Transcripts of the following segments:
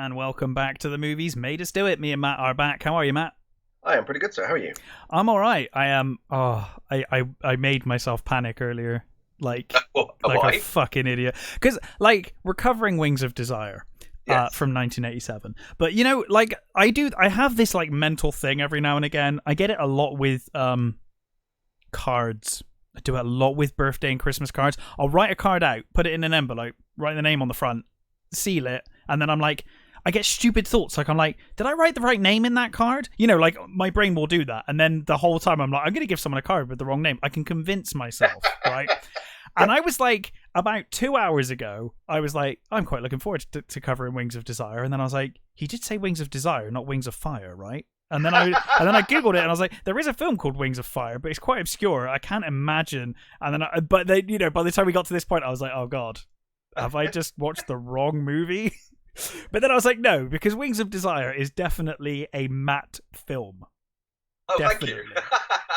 and welcome back to the Movies Made Us Do It. Me and Matt are back. How are you, Matt? I am pretty good, sir. How are you? I'm all right. I am. I made myself panic earlier, like Why? a fucking idiot. Because we're covering Wings of Desire, Yes. from 1987. But you know, I have this mental thing every now and again. I get it a lot with cards. I do it a lot with birthday and Christmas cards. I'll write a card out, put it in an envelope, write the name on the front, seal it, and then I'm like, I get stupid thoughts. I'm like, did I write the right name in that card? You know, my brain will do that. And then the whole time I'm like, I'm going to give someone a card with the wrong name. I can convince myself, right? And I was like, about 2 hours ago, I was like, I'm quite looking forward to covering Wings of Desire. And then I was like, he did say Wings of Desire, not Wings of Fire, right? And then I googled it and I was like, there is a film called Wings of Fire, but it's quite obscure. I can't imagine. And then, by the time we got to this point, I was like, oh god, have I just watched the wrong movie? But then I was like, no, because Wings of Desire is definitely a Matt film. Oh, definitely. thank you.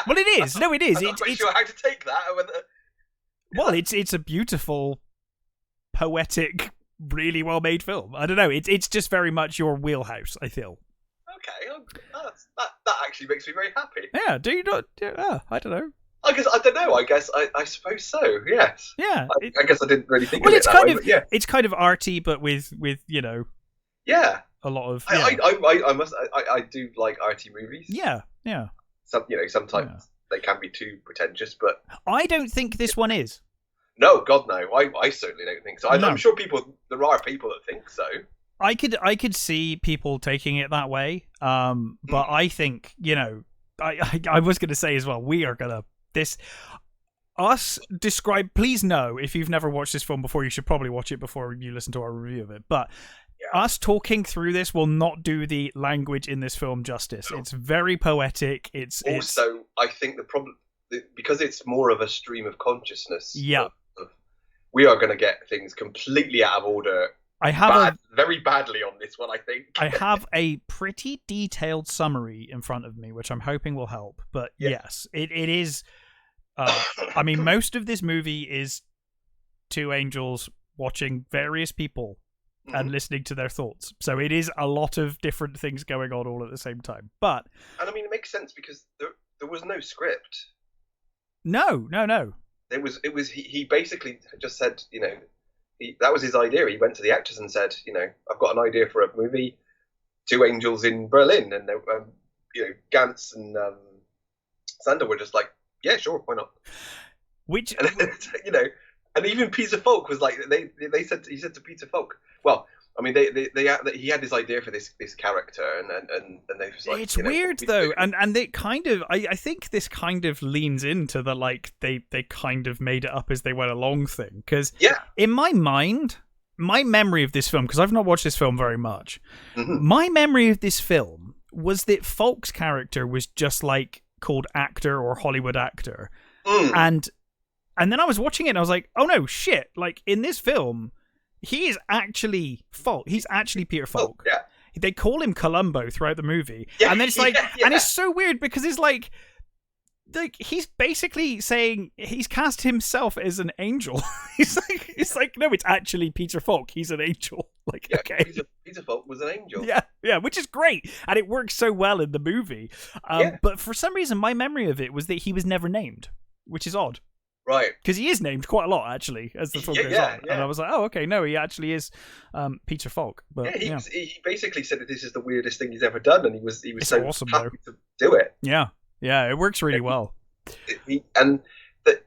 Well, it is. No, it is. I'm not quite sure how to take that. Well, it's a beautiful, poetic, really well made film. I don't know. It's just very much your wheelhouse, I feel. Okay, that actually makes me very happy. Yeah, do you not? I don't know. I don't know. I suppose so. Yes. Yeah. I guess I didn't really think. Well, of it's it kind that of way, yeah. It's kind of arty, but with Yeah. a lot of I do like arty movies. yeah. Sometimes they can be too pretentious, but I don't think this one is. no, God no. I certainly don't think so. No. I'm sure there are people that think so. I could see people taking it that way, but I think I was going to say as well. We are gonna describe. Please know if you've never watched this film before, you should probably watch it before you listen to our review of it. But us talking through this will not do the language in this film justice. No. It's very poetic. I think the problem because it's more of a stream of consciousness. Yeah, we are going to get things completely out of order. I have very badly on this one, I think. I have a pretty detailed summary in front of me, which I'm hoping will help. But yes, it is. I mean, most of this movie is two angels watching various people and listening to their thoughts. So it is a lot of different things going on all at the same time. But and I mean, it makes sense because there was no script. No. It was he basically just said, that was his idea. He went to the actors and said, I've got an idea for a movie, two angels in Berlin, and Gantz and Sander were just like, yeah, sure, why not? Which and even Peter Falk was like, he said to Peter Falk, well, I mean, he had this idea for this character, and they was like, it's weird though, and it kind of, I think this kind of leans into the they kind of made it up as they went along thing, because in my mind, my memory of this film, because I've not watched this film very much, my memory of this film was that Falk's character was just called actor or Hollywood actor, and then I was watching it and I was like, oh no, shit! In this film, he is actually Falk. He's actually Peter Falk. Oh, yeah. They call him Columbo throughout the movie, and then it's and it's so weird because it's he's basically saying he's cast himself as an angel. it's like no, it's actually Peter Falk. He's an angel. Okay, Peter Falk was an angel. Yeah, which is great, and it works so well in the movie. But for some reason, my memory of it was that he was never named, which is odd. Right. Because he is named quite a lot, actually, as the film goes on. Yeah. And I was like, oh, okay, no, he actually is Peter Falk. But, he basically said that this is the weirdest thing he's ever done, and he was so awesome, happy to do it. Yeah, it works really well. And the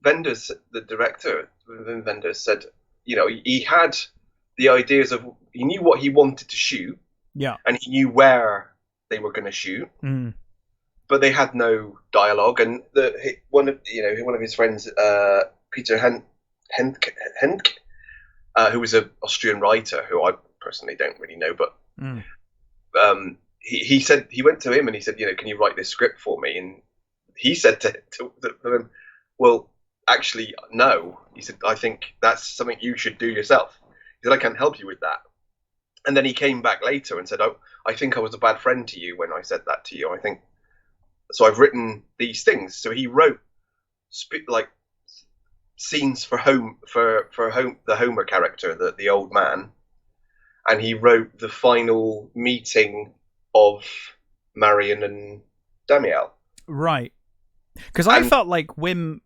Wenders, the director, Wim Wenders, said, he had the ideas of, he knew what he wanted to shoot, and he knew where they were going to shoot. But they had no dialogue, and one of his friends, Peter Henk, who was an Austrian writer, who I personally don't really know, but he said, he went to him and he said, can you write this script for me? And he said to him, well, actually, no. He said, I think that's something you should do yourself. He said, I can't help you with that. And then he came back later and said, oh, I think I was a bad friend to you when I said that to you. So I've written these things. So he wrote scenes for the Homer character, the old man, and he wrote the final meeting of Marion and Damiel. Right. Because I felt like Wim,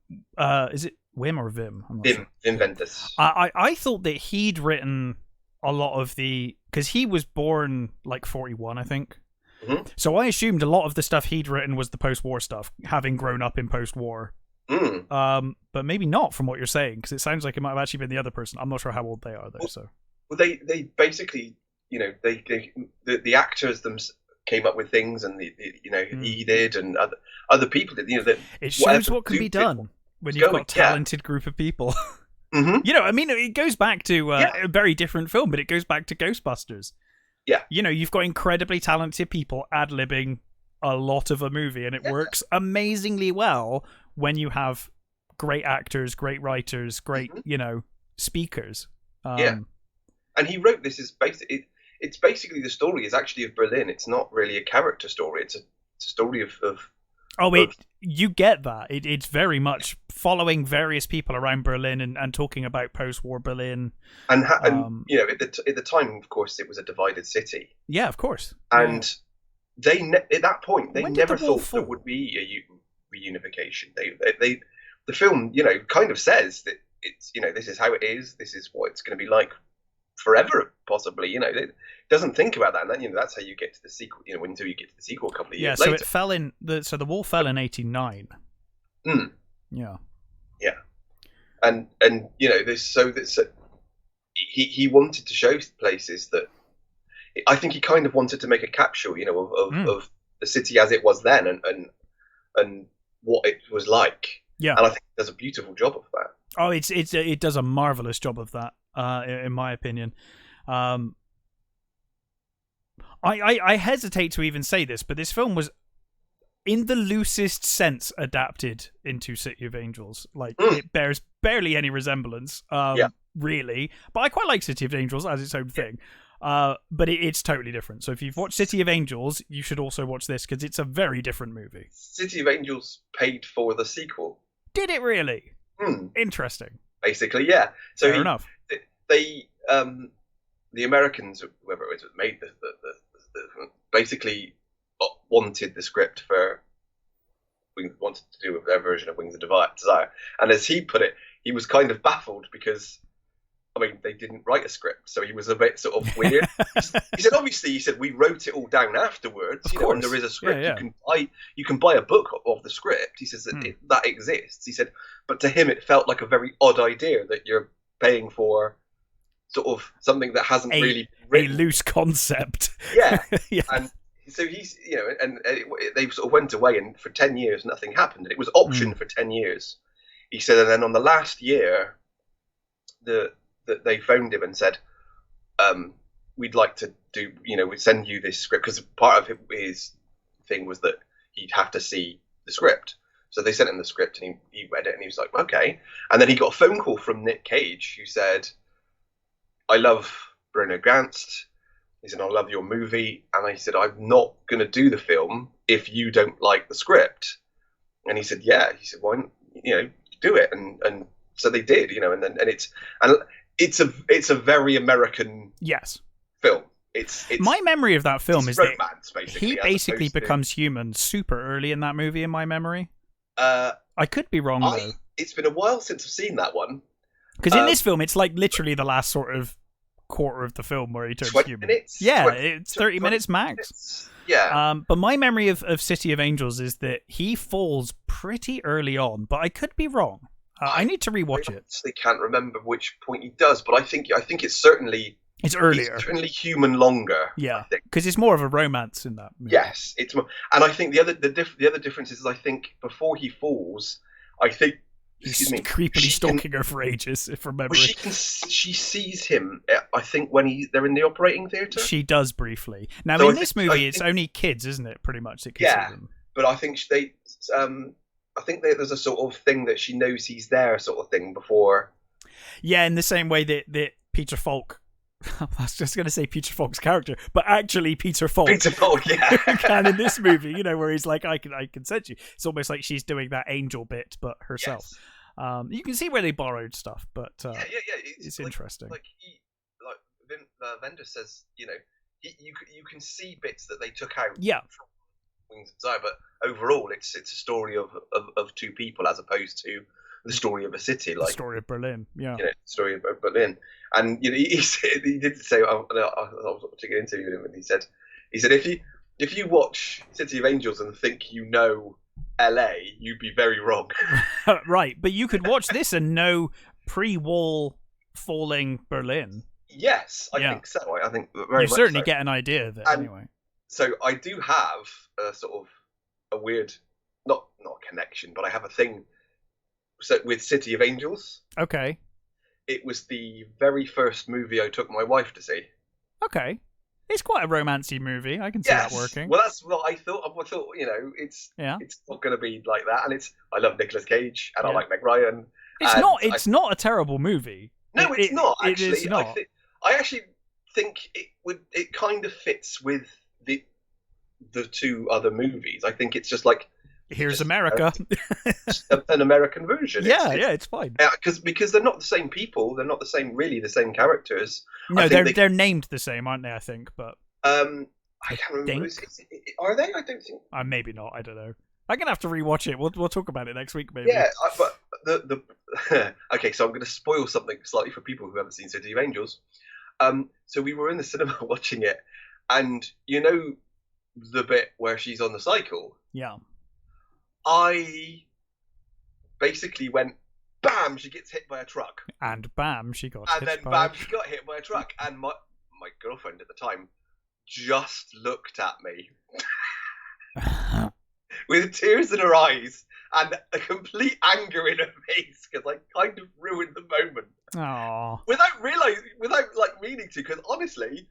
is it Wim or Vim? I'm not sure. Wim Wenders. I thought that he'd written a lot of because he was born like 41, I think. Mm-hmm. So I assumed a lot of the stuff he'd written was the post-war stuff, having grown up in post-war. But maybe not from what you're saying, because it sounds like it might have actually been the other person. I'm not sure how old they are, though. Well, they basically, the actors themselves came up with things, and he did, and other people did. It shows what can be done when you've got a talented group of people. Mm-hmm. I mean, it goes back to a very different film, but it goes back to Ghostbusters. Yeah. You've got incredibly talented people ad-libbing a lot of a movie, and it works amazingly well when you have great actors, great writers, great, speakers. And he wrote this as basically, it's basically the story is actually of Berlin. It's not really a character story. It's a story of you get that. It's very much following various people around Berlin and talking about post-war Berlin. And at the time, of course, it was a divided city. Yeah, of course. And they at that point they never thought there would be a reunification. The film, kind of says that it's this is how it is. This is what it's going to be like forever, possibly. It doesn't think about that, and then that's how you get to the sequel. Until you get to the sequel a couple of years later. It fell in the wall fell in 1989. Yeah, and he wanted to show places that I think he kind of wanted to make a capsule, of the city as it was then, and what it was like. Yeah, and I think it does a beautiful job of that. Oh, it does a marvelous job of that. In my opinion, I hesitate to even say this, but this film was, in the loosest sense, adapted into City of Angels. Like it bears barely any resemblance, really. But I quite like City of Angels as its own thing. But it's totally different. So if you've watched City of Angels, you should also watch this because it's a very different movie. City of Angels paid for the sequel. Did it really? Interesting. Basically, yeah. So fair enough. The Americans, whoever it was that made the basically wanted the script for wanted to do their version of Wings of Desire, and as he put it, he was kind of baffled because they didn't write a script, so he was a bit sort of weird. He said, we wrote it all down afterwards, and there is a script. Yeah. You can buy a book of the script. He says that exists. He said, but to him it felt like a very odd idea that you're paying for sort of something that hasn't really written. A loose concept. Yeah. And so he's, they sort of went away, and for 10 years nothing happened. And it was optioned for 10 years. He said, and then on the last year, that they phoned him and said, we'd like to do, we'd send you this script, because part of his thing was that he'd have to see the script. So they sent him the script, and he read it, and he was like, okay. And then he got a phone call from Nick Cage, who said, I love Bruno Ganz. He said, I love your movie. And I said, I'm not going to do the film if you don't like the script. And he said, yeah. He said, why don't, do it. And so they did, and it's a very American film. It's my memory of that film is romance, that he basically becomes human super early in that movie, in my memory. I could be wrong, though. It's been a while since I've seen that one. Because in this film, it's like literally the last sort of quarter of the film where he turns 20 human. Minutes? Yeah, it's 30 minutes max. Minutes. Yeah. But my memory of City of Angels is that he falls pretty early on, but I could be wrong. I need to rewatch it. I can't remember which point he does, but I think it's certainly... It's earlier. It's certainly human longer. Yeah, because it's more of a romance in that movie. Yes, it's more, and I think the other difference is I think before he falls, I think he's creepily stalking her for ages, from memory. Well, she sees him. I think when they're in the operating theatre. She does briefly. Now in this movie, it's only kids, isn't it? Pretty much that can see them. But I think I think there's a sort of thing that she knows he's there, sort of thing before. Yeah, in the same way that Peter Falk. I was just going to say Peter Falk's character, but actually Peter Falk. Peter Falk, yeah. Can in this movie, where he's like, I can sense you. It's almost like she's doing that angel bit, but herself. Yes. You can see where they borrowed stuff, but it's interesting. Wenders says, you can see bits that they took out from Wings of Desire, but overall it's a story of two people as opposed to the story of a city, like the story of Berlin. the story of Berlin. And he did say, I was watching an interview with him, and he said if you watch City of Angels and think you know LA, you'd be very wrong. Right, but you could watch this and know pre-wall falling Berlin. Yes, I think so. I think very you much certainly so. get an idea of it anyway. So I do have a sort of a weird, not a connection, but I have a thing with City of Angels. Okay. It was the very first movie I took my wife to see. Okay. It's quite a romancy movie. I can see that working. Well, that's what I thought. It's not going to be like that. And I love Nicolas Cage and I like Meg Ryan. It's not a terrible movie. No, it's not. Actually, it is not. I actually think it kind of fits with the two other movies. I think it's just like Here's America. An American version. It's fine. Because they're not the same people. They're not the same characters. No, they're named the same, aren't they? I think, but I can't remember. Are they? I don't think. Maybe not. I don't know. I'm gonna have to rewatch it. We'll talk about it next week, maybe. Yeah, but the okay. So I'm going to spoil something slightly for people who haven't seen City of Angels. So we were in the cinema watching it, and the bit where she's on the cycle. Yeah. I basically went, bam, she gets hit by a truck. And bam, she got hit by And then bam, she got hit by a truck. And my girlfriend at the time just looked at me with tears in her eyes and a complete anger in her face because I kind of ruined the moment. Aww. Without meaning to, because honestly,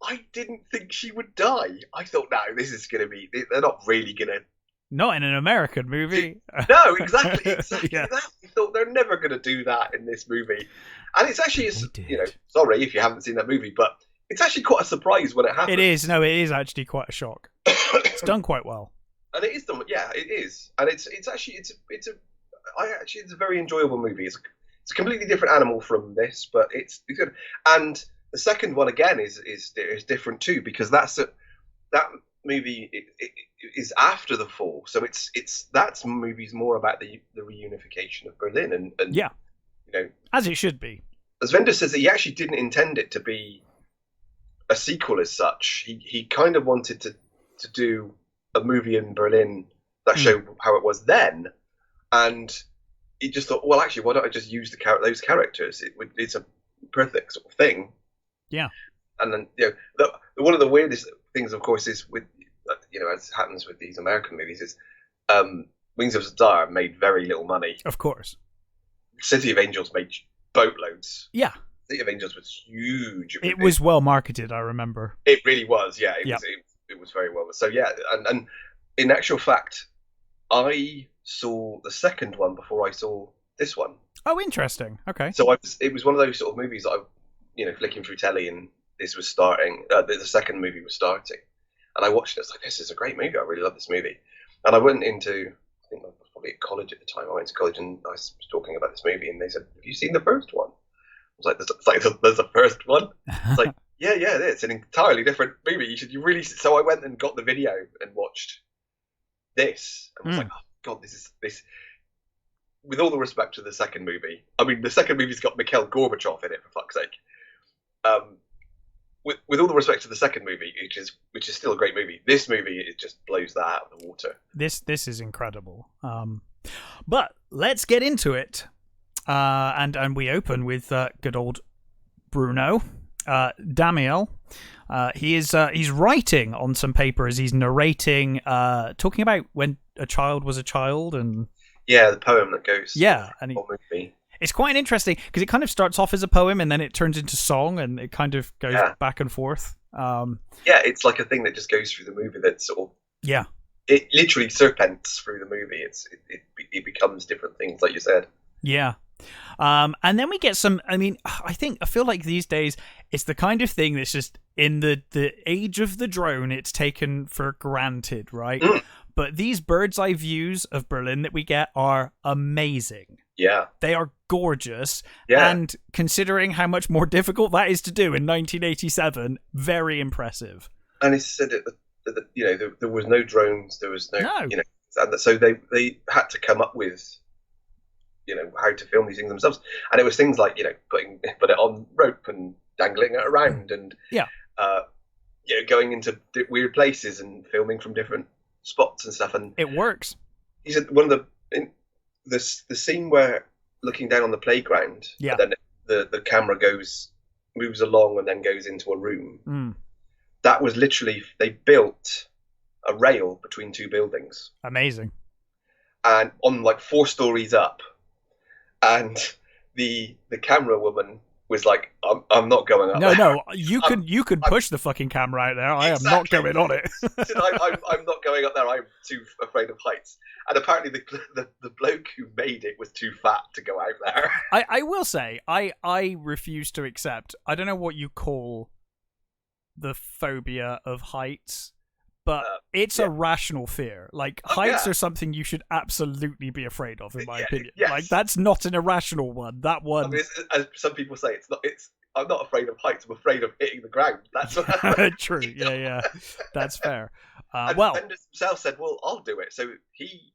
I didn't think she would die. I thought, no, this is going to be, they're not really going to. Not in an American movie. No, exactly yeah. that. I thought they're never going to do that in this movie. And it's actually, sorry if you haven't seen that movie, but it's actually quite a surprise when it happens. It is. No, it is actually quite a shock. It's done quite well. And it is done. Yeah, it is. And it's a very enjoyable movie. It's a completely different animal from this, but it's good. And the second one again is different too, because that movie is after the fall, so that movie's more about the reunification of Berlin and yeah, as it should be. As Wenders says, he actually didn't intend it to be a sequel as such. He kind of wanted to do a movie in Berlin that showed how it was then, and he just thought, well, actually, why don't I just use those characters? It's a perfect sort of thing. Yeah. And then one of the weirdest things, of course, is with as happens with these American movies, is Wings of Desire made very little money. Of course. City of Angels made boatloads. Yeah. City of Angels was huge. It was well marketed, I remember. It really was, yeah. It was very well. So yeah, and in actual fact, I saw the second one before I saw this one. Oh, interesting. Okay. So it was one of those sort of movies that I, flicking through telly, and this was starting. The second movie was starting, and I watched it. I was like, "This is a great movie. I really love this movie." And I went into, I think I was probably at college at the time. I went to college and I was talking about this movie, and they said, "Have you seen the first one?" I was like, "There's a first one." It's like, yeah, it's an entirely different movie. So I went and got the video and watched this, and was like, "Oh God, this is." With all the respect to the second movie, I mean, the second movie's got Mikhail Gorbachev in it, for fuck's sake. With all the respect to the second movie, which is still a great movie, this movie, it just blows that out of the water. This is incredible. But let's get into it. And we open with good old Bruno, Damiel. He's writing on some paper as he's narrating, talking about when a child was a child, and the poem that goes. Yeah, and it's quite interesting because it kind of starts off as a poem and then it turns into song, and it kind of goes back and forth. It's like a thing that just goes through the movie that sort of it literally serpents through the movie. It becomes different things, like you said. Yeah. And then we get some, I feel like these days it's the kind of thing that's just in the age of the drone, it's taken for granted, right? But these bird's eye views of Berlin that we get are amazing. Yeah. They are gorgeous. Yeah. And considering how much more difficult that is to do in 1987, very impressive. And it said that you know, there was no drones, there was no. You know, and so they had to come up with, you know, how to film these things themselves. And it was things like, you know, put it on rope and dangling it around and you know, going into weird places and filming from different spots and stuff. And it works. He said one of the scene where looking down on the playground, and then the camera moves along and then goes into a room. That was literally, they built a rail between two buildings. Amazing. And on like 4 stories up. And the camera woman was like, I'm not going up there. No, you can push the fucking camera out there. I am not going on it. I'm not going up there. I'm too afraid of heights. And apparently the bloke who made it was too fat to go out there. I will say, I refuse to accept, I don't know what you call the phobia of heights, but it's a rational fear. Like, heights are something you should absolutely be afraid of, in my opinion. Yes. Like, that's not an irrational one. That one... I mean, as some people say, I'm not afraid of heights, I'm afraid of hitting the ground. That's what True, yeah. That's fair. And Bendis himself said, well, I'll do it. So he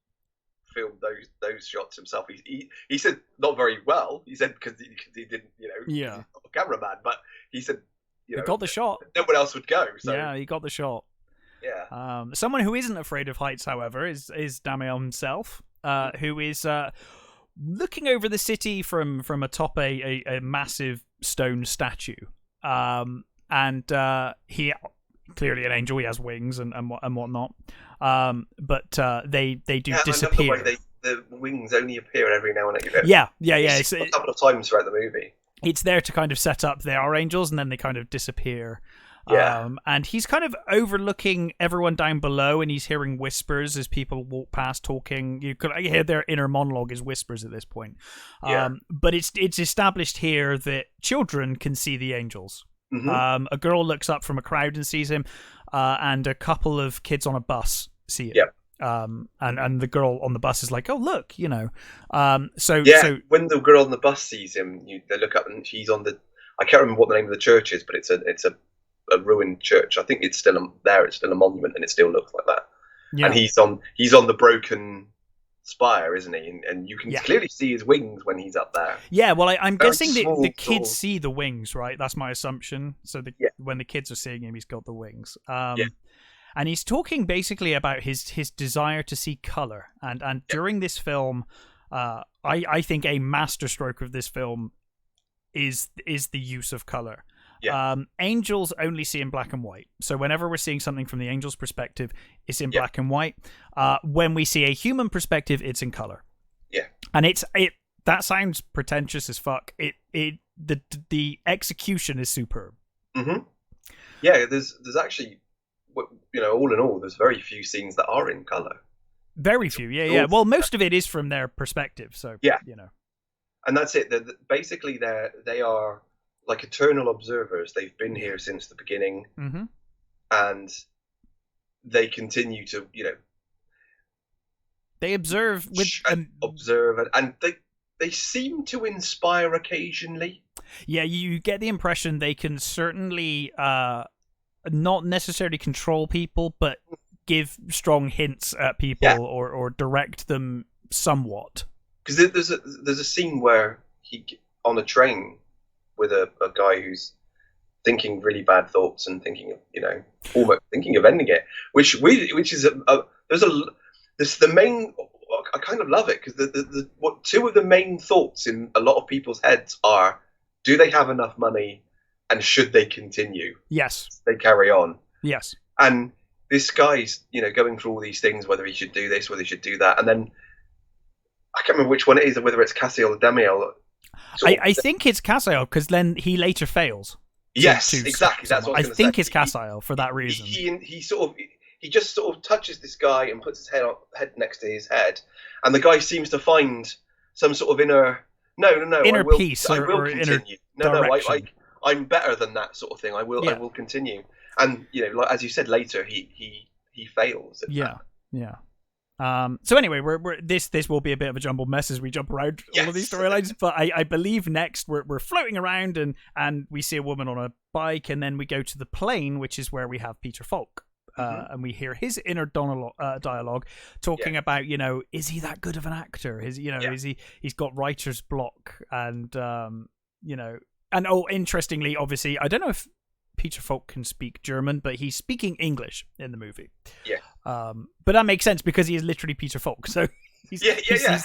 filmed those shots himself. He said, not very well. He said, because he didn't, you know, he's not a cameraman, but he said, you know, he got the shot. No one else would go. So. Yeah, he got the shot. Yeah. Someone who isn't afraid of heights, however, is Damiel himself, who is looking over the city from atop a massive stone statue. And he clearly an angel. He has wings and whatnot. But they do disappear. I love the way the wings only appear every now and again. Yeah. It's a couple of times throughout the movie. It's there to kind of set up they are angels, and then they kind of disappear. Yeah. And he's kind of overlooking everyone down below, and he's hearing whispers as people walk past talking. You could hear their inner monologue is whispers at this point. But it's established here that children can see the angels. Mm-hmm. A girl looks up from a crowd and sees him, and a couple of kids on a bus see it. Yep. And the girl on the bus is like, oh, look, you know. So when the girl on the bus sees him, they look up and he's on the. I can't remember what the name of the church is, but it's a ruined church. I think it's still there. It's still a monument, and it still looks like that. Yeah. And he's on the broken spire, isn't he? And you can clearly see his wings when he's up there. Yeah, well, I'm guessing the kids see the wings, right? That's my assumption. So when the kids are seeing him, he's got the wings. And he's talking basically about his desire to see color. And during this film, I think a masterstroke of this film is the use of color. Yeah. Angels only see in black and white. So whenever we're seeing something from the angel's perspective, it's in black and white. When we see a human perspective, it's in color. Yeah. And that sounds pretentious as fuck. The execution is superb. Mm-hmm. Yeah, there's actually, you know, all in all, there's very few scenes that are in color. Very few, yeah. Well, most of it is from their perspective, so you know. And that's it. Basically, they are like eternal observers. They've been here since the beginning, and they continue to, you know, they observe and they seem to inspire occasionally. Yeah, you get the impression they can certainly not necessarily control people, but give strong hints at people or direct them somewhat. Because there's a scene where he on a train with a guy who's thinking really bad thoughts and thinking of, you know, almost thinking of ending it, which is there's the main. I kind of love it because what two of the main thoughts in a lot of people's heads are: do they have enough money, and should they continue? Yes, they carry on. Yes, and this guy's, you know, going through all these things, whether he should do this, whether he should do that, and then I can't remember which one it is, or whether it's Cassiel or Damiel. I think it's Cassiel, because then he later fails. Yes, exactly. That's what I think it's Cassiel for that reason. He just sort of touches this guy and puts his head next to his head, and the guy seems to find some sort of inner peace I will continue. Direction. I'm better than that sort of thing. I will continue. And you know, like as you said later, he fails. Yeah. So anyway, this will be a bit of a jumbled mess as we jump around all of these storylines. But I believe next we're floating around and we see a woman on a bike, and then we go to the plane, which is where we have Peter Falk. And we hear his inner dialogue talking about, is he that good of an actor? Is he's got writer's block, and interestingly, obviously, I don't know if Peter Falk can speak German, but he's speaking English in the movie. Yeah. But that makes sense because he is literally Peter Falk, so he's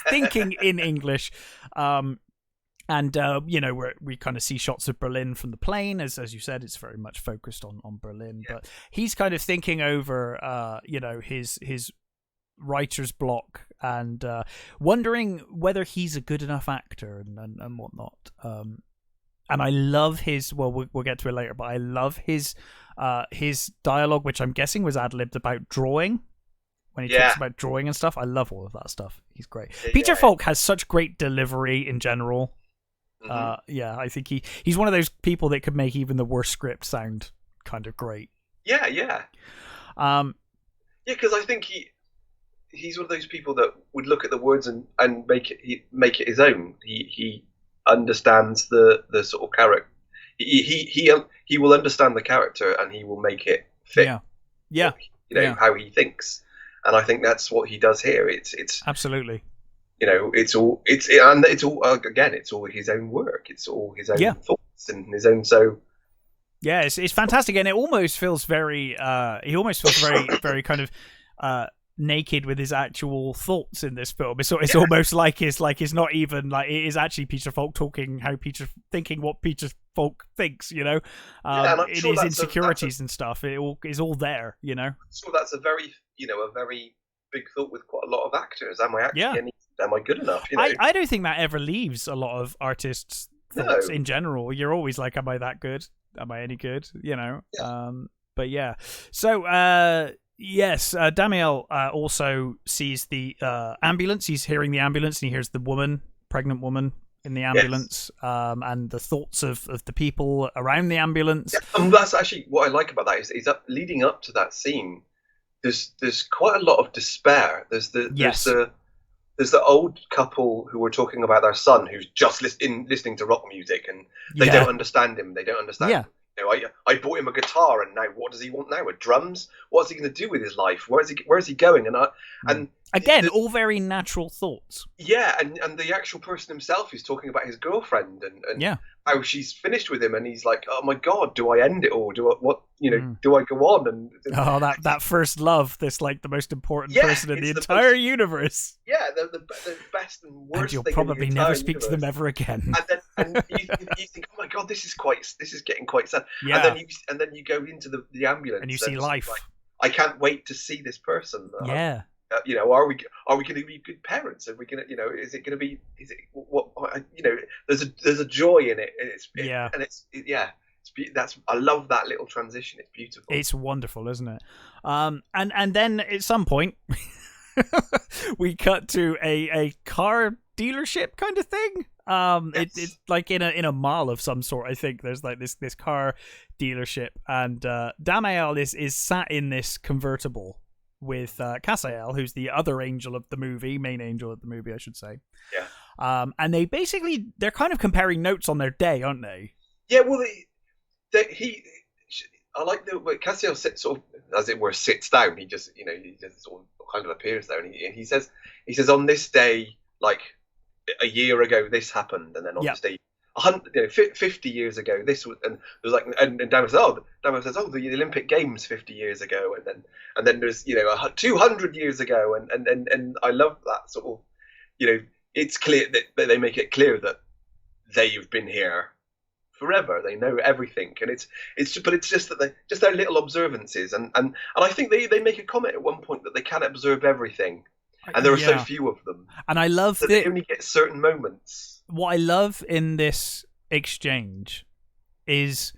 thinking in English. And we kind of see shots of Berlin from the plane, as you said, it's very much focused on Berlin. Yeah. But he's kind of thinking over, his writer's block and wondering whether he's a good enough actor and whatnot. And I love his. Well, we'll get to it later, but I love his dialogue, which I'm guessing was ad-libbed about drawing. When he talks about drawing and stuff, I love all of that stuff. He's great. Peter Falk has such great delivery in general. Mm-hmm. I think he's one of those people that could make even the worst script sound kind of great. Yeah. Because I think he's one of those people that would look at the words and make it his own. He understands the sort of character. He will understand the character and he will make it fit. How he thinks, and I think that's what he does here. It's absolutely. It's all his own work. It's all his own thoughts and his own. So yeah, it's fantastic, and it almost feels very. He almost feels very, very kind of naked with his actual thoughts in this film. It's almost like it's not even like it is actually Peter Falk talking thinking what Peter Falk thinks. In his insecurities and stuff. It all is all there. I'm sure that's a very big thought with quite a lot of actors. Am I good enough? I don't think that ever leaves a lot of artists' thoughts in general. You're always like, am I that good? Am I any good? But yeah. So yes, Damiel also sees the ambulance. He's hearing the ambulance and he hears the pregnant woman in the ambulance, and the thoughts of the people around the ambulance. Yeah, and that's actually what I like about that is leading up to that scene. There's quite a lot of despair. There's the old couple who were talking about their son who's just listening to rock music, and they don't understand him. They don't understand him. I bought him a guitar, and now what does he want now? With drums? What's he going to do with his life? Where's he going? And again, all very natural thoughts. Yeah, and the actual person himself is talking about his girlfriend and how she's finished with him, and he's like, oh my god, do I end it or do I go on? And that first love, that's like the most important person in the entire universe. Yeah, the best and worst. And you'll thing probably in the never speak to them ever again. And you think, oh my god, this is getting quite sad. Yeah. And then you go into the ambulance and you see life. Like, I can't wait to see this person. Yeah. Are we going to be good parents? Are we going to, is it going to be? Is it what? There's a joy in it. I love that little transition. It's beautiful. It's wonderful, isn't it? And then at some point, we cut to a car dealership kind of thing. It's like in a mall of some sort. I think there's like this car dealership, and Damiel is sat in this convertible with Casael, who's the other angel of the movie, main angel of the movie, I should say. Yeah. And they're kind of comparing notes on their day, aren't they? Yeah. Well, I like the way Casael sits, sort of, as it were, sits down. He just sort of kind of appears there, and he says on this day, like a year ago, this happened, and then on this day, 50 years ago, this was, and there's like, and Damiel says, the Olympic Games 50 years ago, and then there's 200 years ago, and I love that sort of, it's clear that they make it clear that they've been here forever. They know everything, and it's just that their little observances, and I think they make a comment at one point that they can't observe everything, and there are so few of them, and I love that they only get certain moments. What I love in this exchange is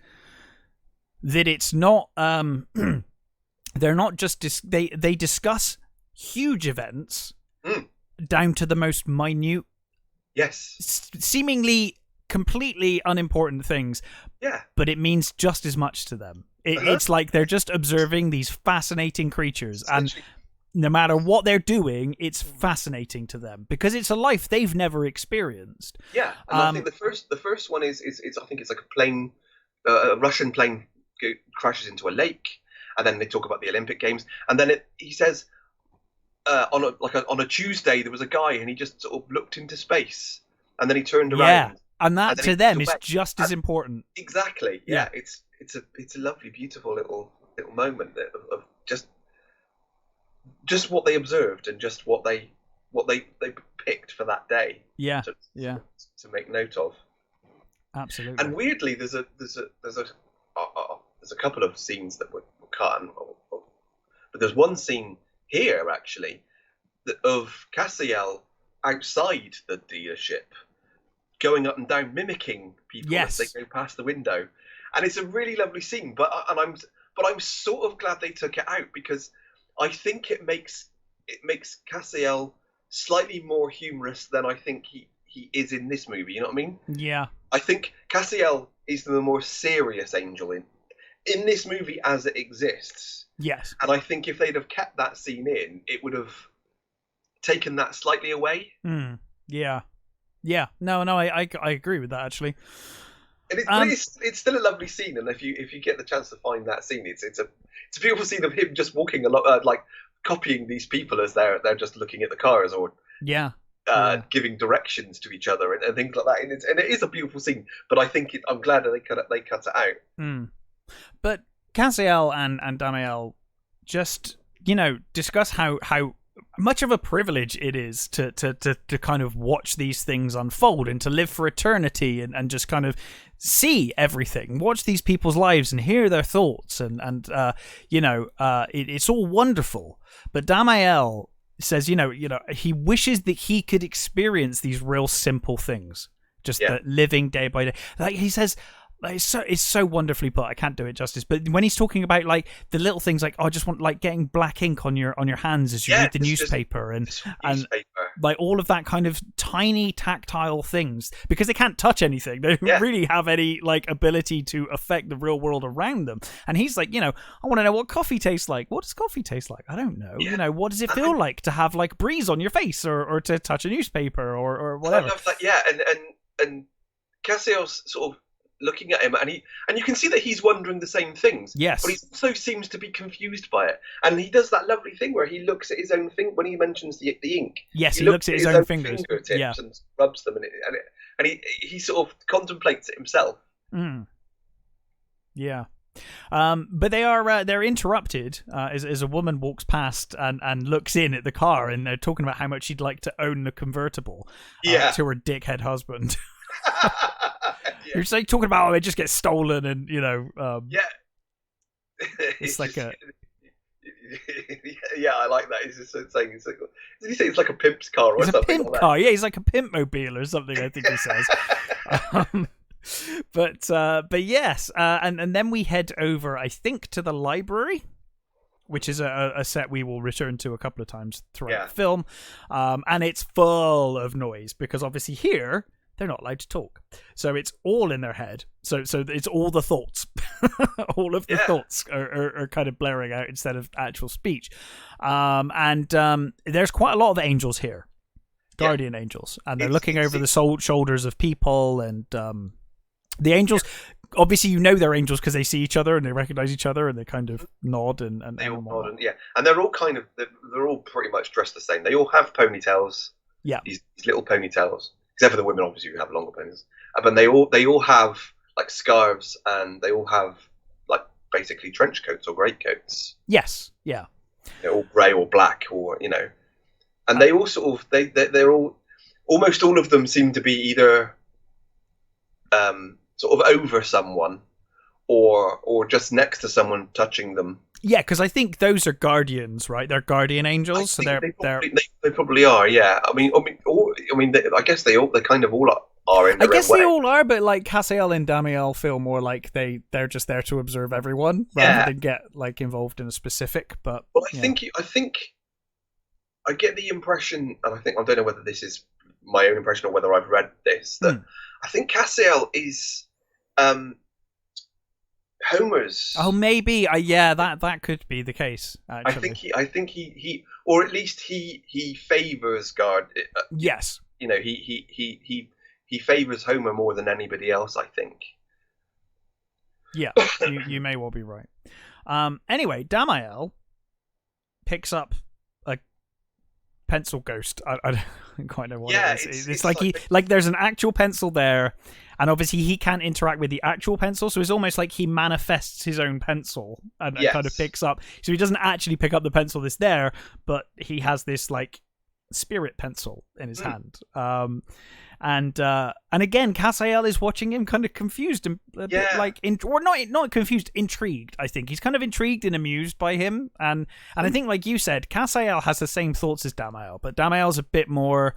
that it's not they're not just they discuss huge events down to the most minute, seemingly completely unimportant things, but it means just as much to them. It's like they're just observing these fascinating creatures, and no matter what they're doing, it's fascinating to them because it's a life they've never experienced. Yeah, and I think the first one is I think it's like a plane, a Russian plane crashes into a lake, and then they talk about the Olympic Games, and then he says on a Tuesday there was a guy and he just sort of looked into space, and then he turned around. Yeah, and that to them is just as important. Exactly. Yeah, it's a lovely, beautiful little moment of just what they observed and just what they picked for that day. Yeah, to make note of. Absolutely. And weirdly, there's a couple of scenes that were cut, but there's one scene here actually of Cassiel outside the dealership, going up and down, mimicking people as they go past the window, and it's a really lovely scene. But I'm sort of glad they took it out because I think it makes Cassiel slightly more humorous than I think he is in this movie. You know what I mean? Yeah. I think Cassiel is the more serious angel in this movie as it exists. Yes. And I think if they'd have kept that scene in, it would have taken that slightly away. Yeah. Yeah. No, I agree with that actually. And it's still a lovely scene, and if you get the chance to find that scene, it's a beautiful scene of him just walking a lot, like copying these people as they're just looking at the cars or giving directions to each other and things like that. And it is a beautiful scene, but I think I'm glad that they cut it out. But Cassiel and Damiel just discuss how much of a privilege it is to kind of watch these things unfold and to live for eternity and just kind of see everything, watch these people's lives and hear their thoughts and it's all wonderful. But Damiel says, he wishes that he could experience these real simple things, just living day by day. Like he says, it's so wonderfully put. I can't do it justice. But when he's talking about like the little things, like I just want like getting black ink on your hands as you read the newspaper and like all of that kind of tiny tactile things, because they can't touch anything. They don't really have any like ability to affect the real world around them. And he's like, I want to know what coffee tastes like. What does coffee taste like? I don't know. Yeah. What does it feel like to have like breeze on your face or to touch a newspaper or whatever? I love that. Yeah, and Cassiel's sort of looking at him, and you can see that he's wondering the same things. Yes, but he also seems to be confused by it, and he does that lovely thing where he looks at his own thing when he mentions the ink. Yes, he looks at his own fingers, and rubs them, and he sort of contemplates it himself. Yeah. But they're interrupted as a woman walks past and looks in at the car, and they're talking about how much she'd like to own the convertible to her dickhead husband. You're just like talking about it just gets stolen and it's like a I like that. He's just saying did he say it's like a pimp's car or something? It's a pimp like car. Yeah, he's like a pimp mobile or something. I think he says. But yes, and then we head over, I think, to the library, which is a set we will return to a couple of times throughout the film, and it's full of noise because obviously here they're not allowed to talk, so it's all in their head. So it's all the thoughts, all of the thoughts are kind of blaring out instead of actual speech. And there's quite a lot of angels here, guardian angels, and they're looking over the shoulders of people, and the angels. Obviously, they're angels because they see each other and they recognize each other and they kind of nod and they all nod and they're all kind of they're all pretty much dressed the same. They all have ponytails. Yeah, these little ponytails. Except for the women, obviously, who have longer ponies. But they all have like scarves, and they all have like basically trench coats or greatcoats. Yes, yeah. They're all grey or black, or and they all sort of they're all almost all of them seem to be either sort of over someone or just next to someone touching them. Yeah, because I think those are guardians, right? They're guardian angels, so they probably are. Yeah, I mean, I guess they kind of all are in their own way. I guess they all are, but like Cassiel and Damiel feel more like they're just there to observe everyone rather than get like involved in a specific. But I think I get the impression, and I don't know whether this is my own impression or whether I've read this, that I think Cassiel is Homer's. Oh, maybe. Yeah, that could be the case. Actually, I think he, or at least he favors Gard. Yes. He favors Homer more than anybody else, I think. Yeah, you may well be right. Anyway, Damael picks up a pencil ghost. I don't quite know what it is. It's like there's an actual pencil there, and obviously he can't interact with the actual pencil, so it's almost like he manifests his own pencil and kind of picks up. So he doesn't actually pick up the pencil that's there, but he has this like spirit pencil in his hand. And again, Casael is watching him, kind of confused and a bit like, or not confused, intrigued. I think he's kind of intrigued and amused by him, and I think, like you said, Casael has the same thoughts as Damael, but Damael's a bit more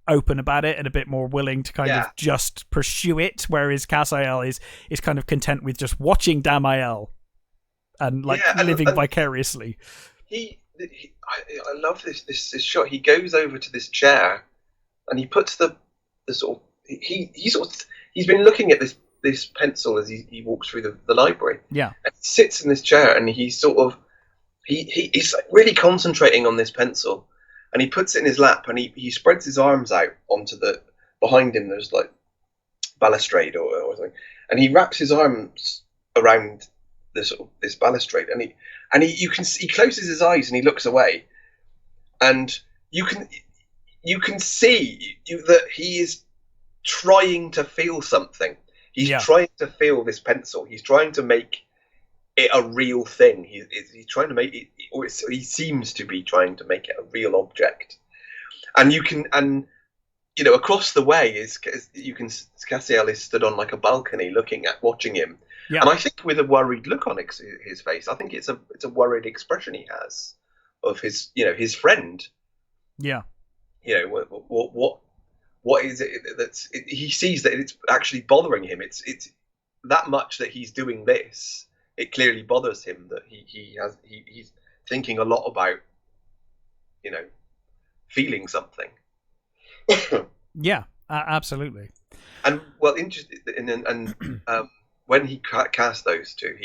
open about it and a bit more willing to kind of just pursue it, whereas Casael is kind of content with just watching Damael and like living vicariously. I love this shot. He goes over to this chair and he puts the sort of he's been looking at this pencil as he walks through the library. Yeah. And he sits in this chair and he's sort of he's like really concentrating on this pencil, and he puts it in his lap and he spreads his arms out onto behind him there's like balustrade or something, and he wraps his arms around this balustrade, and he closes his eyes and he looks away, and you can see that he is trying to feel something. He's trying to feel this pencil. He's trying to make it a real thing. He's trying to make it, or he seems to be trying to make it a real object. And across the way Cassiel is stood on like a balcony watching him. Yeah. And I think with a worried look on his face. I think it's a worried expression he has of his friend. Yeah. What is it he sees that it's actually bothering him? It's that much that he's doing this. It clearly bothers him that he's thinking a lot about feeling something. Yeah, absolutely. And interested when he cast those two,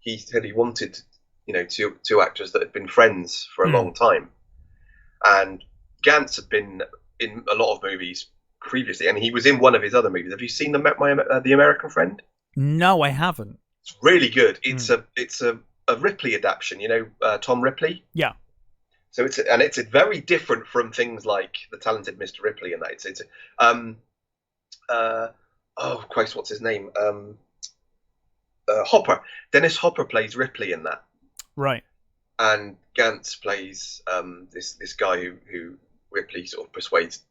he said he wanted two actors that had been friends for a long time. And Gantz had been in a lot of movies previously, and he was in one of his other movies. Have you seen The American Friend? No, I haven't. It's really good. It's a Ripley adaptation. Tom Ripley. Yeah. So it's very different from things like The Talented Mr. Ripley and that. Oh Christ, what's his name? Hopper. Dennis Hopper plays Ripley in that. Right. And Gantz plays this guy who Ripley sort of persuades.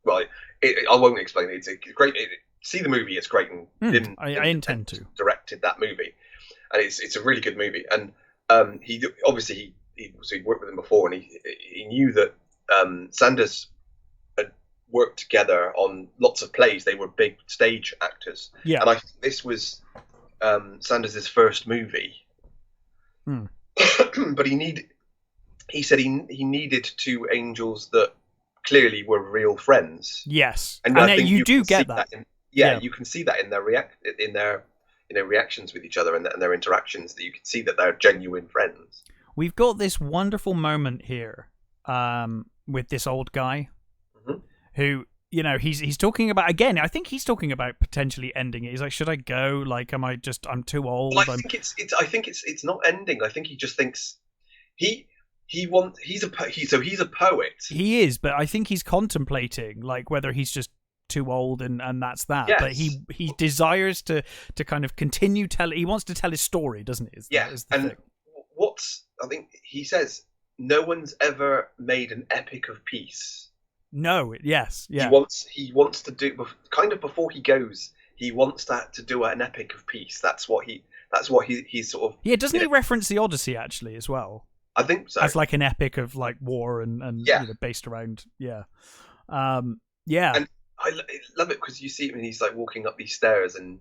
Well, I won't explain it. It's a great. See the movie; it's great. And I intend to directed that movie, and it's a really good movie. And he obviously he'd worked with him before, and he knew that Sanders had worked together on lots of plays. They were big stage actors. Yeah. And I think this was Sanders' first movie. But he said he needed two angels that clearly were real friends. Yes, and I think you do get that. You can see that in their reactions with each other and their interactions. That you can see that they're genuine friends. We've got this wonderful moment here with this old guy who, he's talking about, again, I think he's talking about potentially ending it. He's like, should I go? Like, I'm too old. Well, I think it's not ending. I think he just thinks he's a poet. He is, but I think he's contemplating like whether he's just too old and that's that. Yes. But he desires to kind of continue he wants to tell his story, doesn't he? Thing. I think he says no one's ever made an epic of peace. No, yes, yeah. He wants to do, kind of before he goes, he wants to do an epic of peace. That's what he's sort of. Yeah, doesn't he reference the Odyssey actually as well? I think so. As like an epic of like war and based around yeah. And I love it because you see him and he's like walking up these stairs and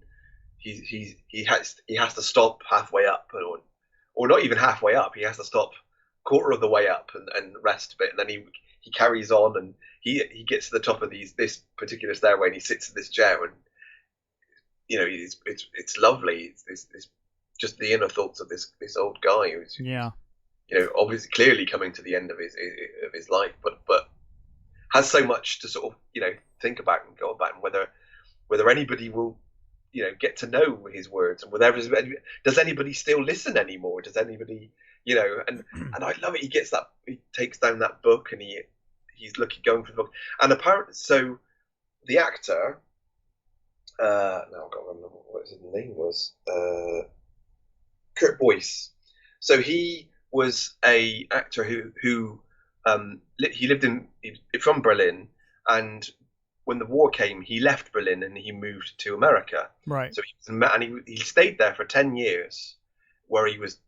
he has to stop halfway up or not even halfway up. He has to stop quarter of the way up and rest a bit, and then he carries on and he gets to the top of this particular stairway and he sits in this chair and it's lovely. It's this just the inner thoughts of this old guy who's obviously clearly coming to the end of his life, but has so much to sort of think about and go about, and whether anybody will get to know his words, and does anybody still listen anymore? Does anybody and I love it. He takes down that book and he's going for the book, and apparently so the actor now I've got to remember what his name was, Kurt Boyce. So he was a actor who he lived from Berlin, and when the war came, he left Berlin and he moved to America. Right. So he stayed there for 10 years, where he was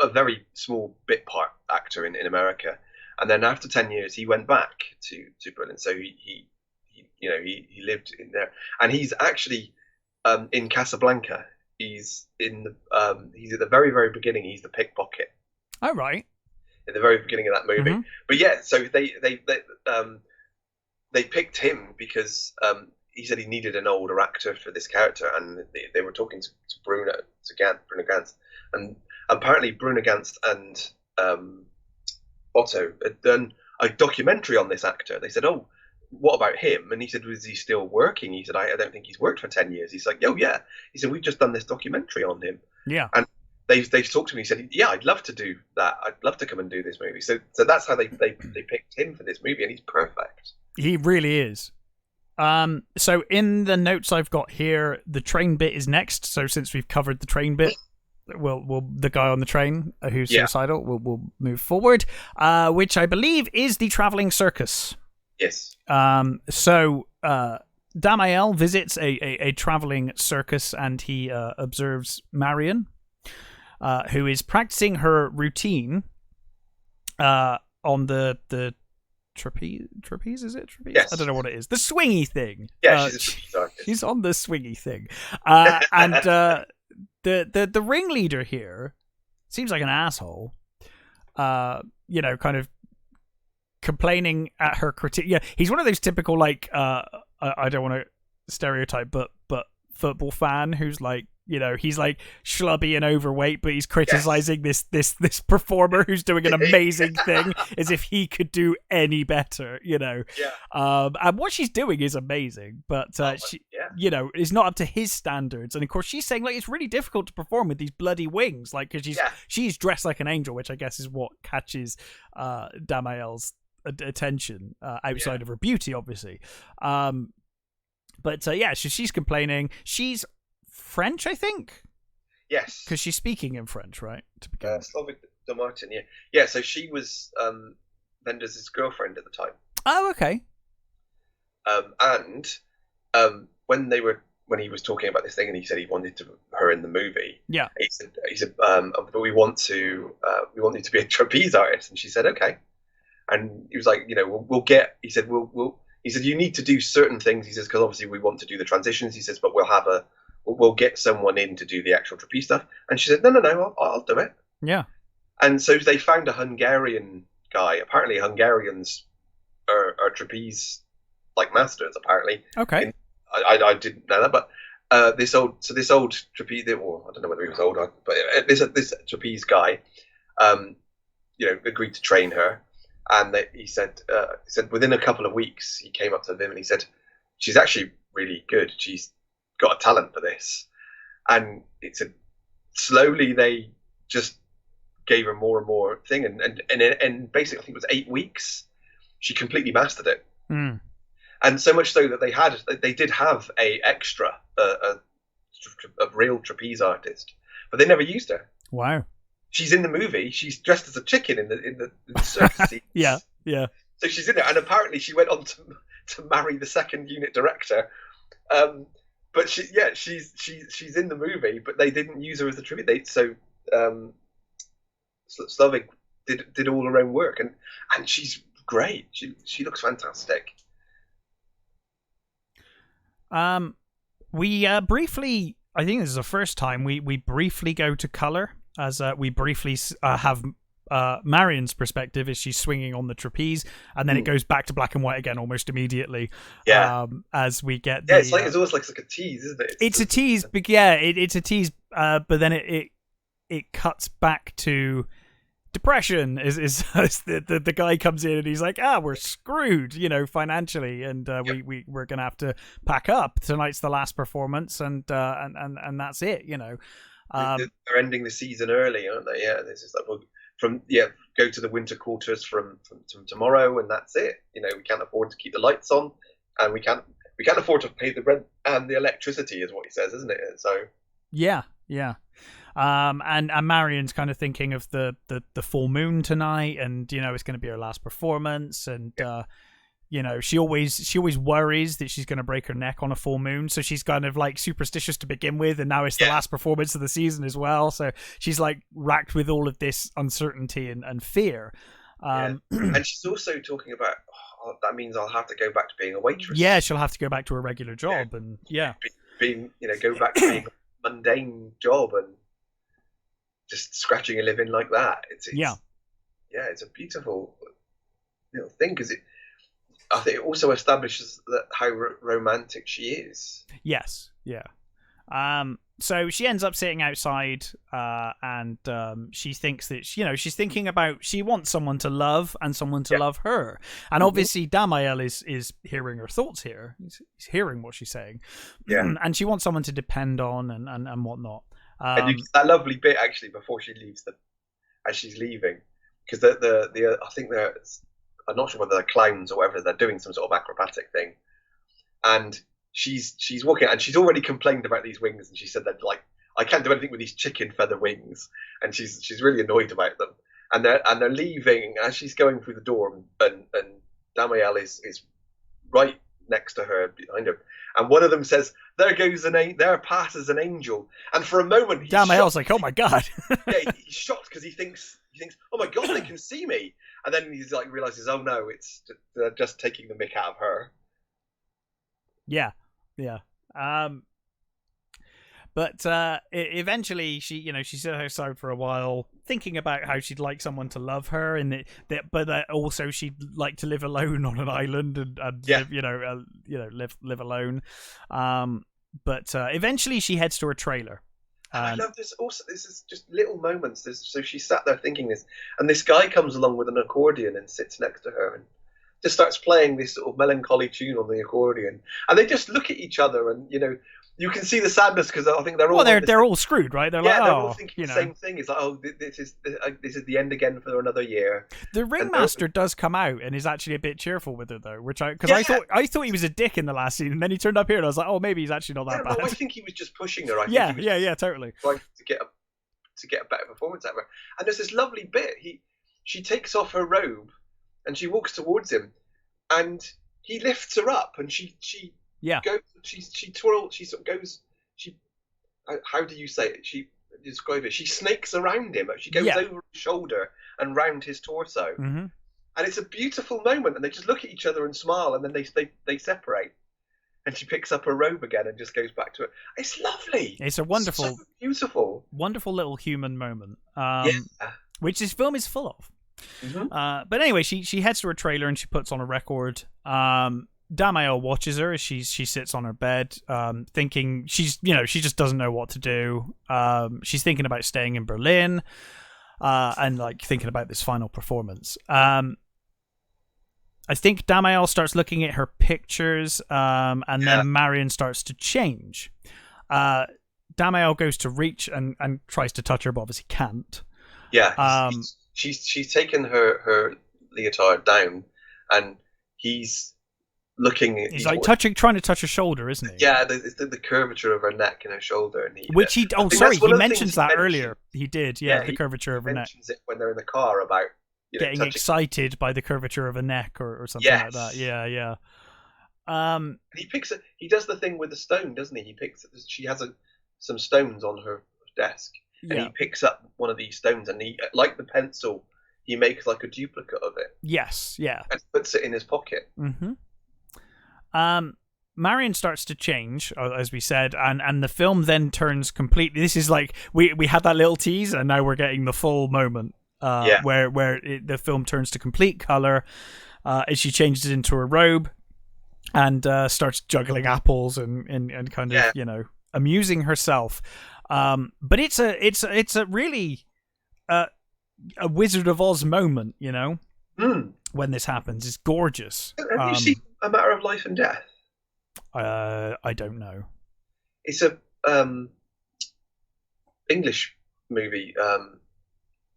a very small bit part actor in America, and then after 10 years he went back to Berlin. So he lived in there, and he's actually in Casablanca. He's at the very, very beginning. He's the pickpocket. Oh, right. At the very beginning of that movie. Mm-hmm. But yeah, so they picked him because he said he needed an older actor for this character, and they were talking to Bruno Ganz, and apparently Bruno Ganz and Otto had done a documentary on this actor. They said, "Oh, what about him?" And he said, "Was he still working?" He said, "I don't think he's worked for 10 years." He's like, "Oh yeah." He said, "We've just done this documentary on him." Yeah. And they talked to me. He said, "Yeah, I'd love to do that. I'd love to come and do this movie." So that's how they picked him for this movie, and he's perfect. He really is. So in the notes I've got here, the train bit is next. So since we've covered the train bit, we'll the guy on the train who's suicidal, we'll move forward, which I believe is the traveling circus. Yes. So Damael visits a traveling circus, and he observes Marion, who is practicing her routine on the trapeze, is it trapeze? Yes. I don't know what it is. The swingy thing. Yeah, she's on the swingy thing. And the ringleader here seems like an asshole. Kind of complaining at her critique. Yeah, he's one of those typical, like, I don't want to stereotype, but football fan who's like, he's like schlubby and overweight, but he's criticizing this performer who's doing an amazing thing as if he could do any better, Yeah. And what she's doing is amazing, but she, is not up to his standards. And of course, she's saying like it's really difficult to perform with these bloody wings, like because she's dressed like an angel, which I guess is what catches Damael's attention outside of her beauty, obviously. But so she's complaining. She's French, I think. Yes, because she's speaking in French, right? To begin with. Slavic de Martin, yeah. So she was Wenders' girlfriend at the time. Oh, okay. And when he was talking about this thing, and he said he wanted her in the movie. Yeah. He said, but we want you to be a trapeze artist, and she said, okay. And he was like, we'll get. He said, He said, you need to do certain things. He says, because obviously we want to do the transitions. He says, but we'll get someone in to do the actual trapeze stuff. And she said, no, I'll do it. Yeah. And so they found a Hungarian guy. Apparently Hungarians are trapeze like masters, apparently. Okay. I didn't know that, but this old trapeze, or I don't know whether he was old, but this trapeze guy, agreed to train her. And he said within a couple of weeks, he came up to them and he said, she's actually really good. She's got a talent for this. And it said, slowly they just gave her more and more thing. And basically, I think it was 8 weeks, she completely mastered it. Mm. And so much so that they did have a real trapeze artist, but they never used her. Wow. She's in the movie. She's dressed as a chicken in the circus scenes. Yeah. So she's in there, and apparently she went on to marry the second unit director. But she's in the movie, but they didn't use her as a tribute. Slavic did all her own work, and she's great. She looks fantastic. We briefly, I think this is the first time we briefly go to color. As we briefly have Marion's perspective as she's swinging on the trapeze, and then it goes back to black and white again almost immediately. Yeah. As we get it's almost like a tease, isn't it? It's a tease, but yeah, it's a tease but then it cuts back to depression. Is the guy comes in and he's like, we're screwed, financially, and we're gonna have to pack up. Tonight's the last performance, and that's it. They're ending the season early, aren't they? Yeah, this is like, well, go to the winter quarters from tomorrow, and that's it. We can't afford to keep the lights on, and we can't afford to pay the rent and the electricity, is what he says, isn't it? So yeah. And Marion's kind of thinking of the full moon tonight, and it's going to be her last performance, and she always worries that she's going to break her neck on a full moon, so she's kind of like superstitious to begin with, and now it's the last performance of the season as well, so she's like racked with all of this uncertainty and fear. And she's also talking about, that means I'll have to go back to being a waitress. Yeah, she'll have to go back to her regular job, and being go back to being a mundane job and just scratching a living like that. It's a beautiful little thing, because I think it also establishes how romantic she is. Yes, yeah. So she ends up sitting outside, and she thinks that she's thinking about, she wants someone to love and someone to love her, and obviously Damael is hearing her thoughts here. He's hearing what she's saying, and she wants someone to depend on and whatnot. And you get that lovely bit actually before she leaves as she's leaving, because I think I'm not sure whether they're clowns or whatever, they're doing some sort of acrobatic thing, and she's walking, and she's already complained about these wings, and she said that, like, I can't do anything with these chicken feather wings, and she's really annoyed about them, and they're leaving as she's going through the door, and Damael is right next to her, behind her, and one of them says, there passes an angel, and for a moment Damael's like, oh my god. He's shocked, because he thinks, oh my god, they can see me, and then he's like realizes, oh no, they're just taking the mick out of her. Yeah. But eventually she set outside for a while, thinking about how she'd like someone to love her, and but also she'd like to live alone on an island and live alone. But eventually she heads to her trailer. I love this. Also, this is just little moments. So she sat there thinking this, and this guy comes along with an accordion and sits next to her and just starts playing this sort of melancholy tune on the accordion, and they just look at each other, and you can see the sadness, because I think they're all they're all screwed, right? They're they're all thinking the same thing. It's like, oh, this is the end again for another year. The ringmaster does come out and is actually a bit cheerful with her, though, I thought he was a dick in the last scene, and then he turned up here and I was like, oh, maybe he's actually not that bad. No, I think he was just pushing her. Totally. Trying to get a better performance out of her. And there's this lovely bit. She takes off her robe and she walks towards him, and he lifts her up, and she goes, she twirls, she sort of goes, how do you say it? She snakes around him. She goes over his shoulder and round his torso. Mm-hmm. And it's a beautiful moment, and they just look at each other and smile, and then they separate. And she picks up her robe again and just goes back to it. It's lovely. It's a wonderful, so beautiful, wonderful little human moment, which this film is full of. Mm-hmm. But anyway, she heads to her trailer and she puts on a record. Damael watches her as she sits on her bed, thinking she just doesn't know what to do. She's thinking about staying in Berlin, and like thinking about this final performance. I think Damael starts looking at her pictures, and then Marion starts to change. Damael goes to reach and tries to touch her, but obviously can't. Yeah, she's taken her leotard down, and he's looking. He's like trying to touch her shoulder, isn't he? Yeah, the curvature of her neck and her shoulder, and he mentions that earlier. He did, the curvature of her neck. Mentions it when they're in the car about getting excited by the curvature of a neck or something like that. Yeah. He does the thing with the stone, doesn't he? She has some stones on her desk, and he picks up one of these stones, and he, like the pencil, he makes like a duplicate of it. Yes, yeah. And puts it in his pocket. Mm-hmm. Marion starts to change, as we said, and the film then turns completely. This is like we had that little tease, and now we're getting the full moment. Where the film turns to complete color as she changes into her robe and starts juggling apples and kind of amusing herself. But it's a really a Wizard of Oz moment, you know, when this happens. It's gorgeous. Have you seen A Matter of Life and Death? I don't know. It's a English movie,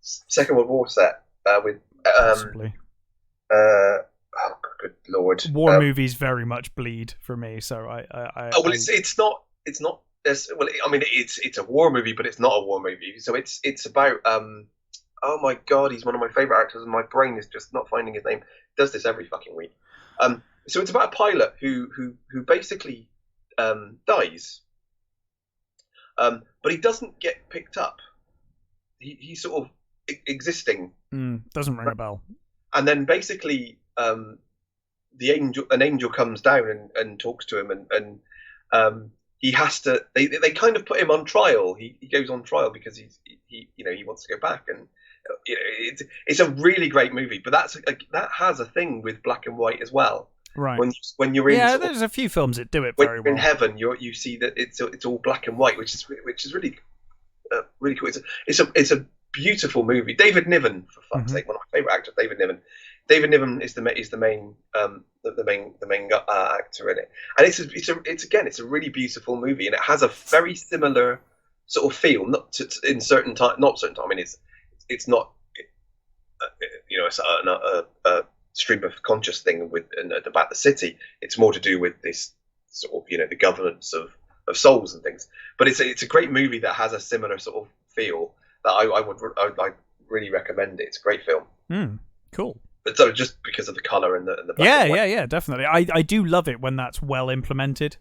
Second World War set with possibly. Oh, good lord! War movies very much bleed for me, so it's not. Well, I mean, it's a war movie, but it's not a war movie. So it's about oh my god, he's one of my favorite actors, and my brain is just not finding his name. He does this every fucking week. So it's about a pilot who basically dies, but he doesn't get picked up. He's sort of existing. Doesn't ring a bell. And then basically, an angel comes down and talks to him, and he has to. They kind of put him on trial. He goes on trial because he wants to go back, and it's a really great movie. But that has a thing with black and white as well. Right. When you're in, there's a few films that do it very well. In heaven, you see that it's all black and white, which is really really cool. It's a beautiful movie. David Niven, for fuck's sake, one of my favorite actors. David Niven. David Niven is the main actor in it, and it's a really beautiful movie, and it has a very similar sort of feel. Not certain time. I mean, it's not it's not a stream of conscious thing about the city. It's more to do with this sort of the governance of souls and things. But it's a great movie that has a similar sort of feel that I really recommend it. It's a great film. Cool. But so just because of the color and the black and white. Yeah, definitely. I do love it when that's well implemented.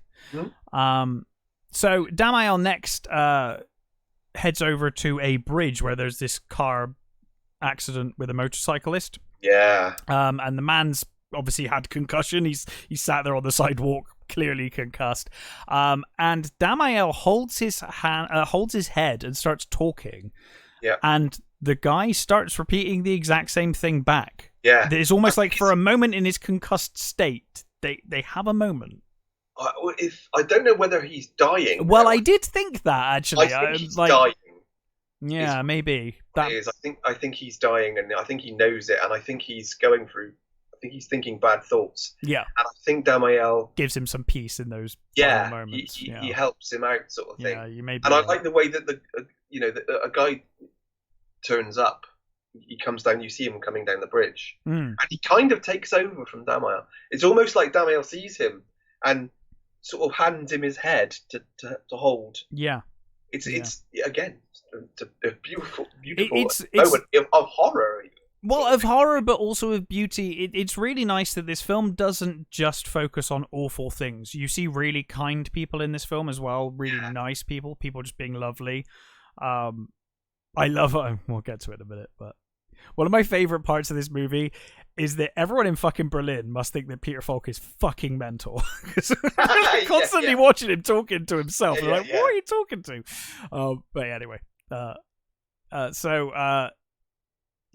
So Damael next heads over to a bridge where there's this car accident with a motorcyclist. Yeah. And the man's obviously had concussion. He's sat there on the sidewalk, clearly concussed. And Damael holds his head and starts talking. Yeah. And the guy starts repeating the exact same thing back. Yeah. It's almost like for a moment in his concussed state, they have a moment. I don't know whether he's dying. Well, I did think that actually. I think he's dying. Yeah, maybe. That is. I think he's dying, and I think he knows it, and I think he's going through. I think he's thinking bad thoughts. Yeah. And I think Damael gives him some peace in those moments. He helps him out, sort of thing. Yeah, you may be. And I like the way that a guy turns up. He comes down. You see him coming down the bridge, and he kind of takes over from Damael. It's almost like Damael sees him and sort of hands him his head to hold. Yeah. It's again a beautiful moment of horror. Well, of horror, but also of beauty. It's really nice that this film doesn't just focus on awful things. You see really kind people in this film as well. Really nice people just being lovely. I love it. We'll get to it in a minute, but one of my favorite parts of this movie is that everyone in fucking Berlin must think that Peter Falk is fucking mental. Because they're constantly watching him talking to himself. They're like, what are you talking to? But anyway. So